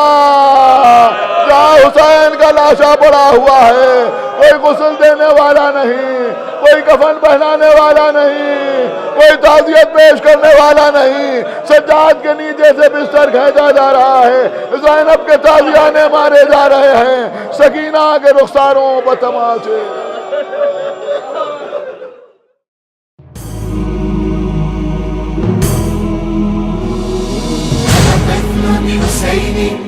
جہاں حسین کا لاشا پڑا ہوا ہے، کوئی غسل دینے والا نہیں، کوئی کفن پہنانے والا نہیں، کوئی تعزیت پیش کرنے والا نہیں، سجاد کے نیچے سے بستر کھینچا جا رہا ہے، زینب کے تازیانے مارے جا رہے ہیں، سکینہ کے رخساروں پر تماچے۔ حسين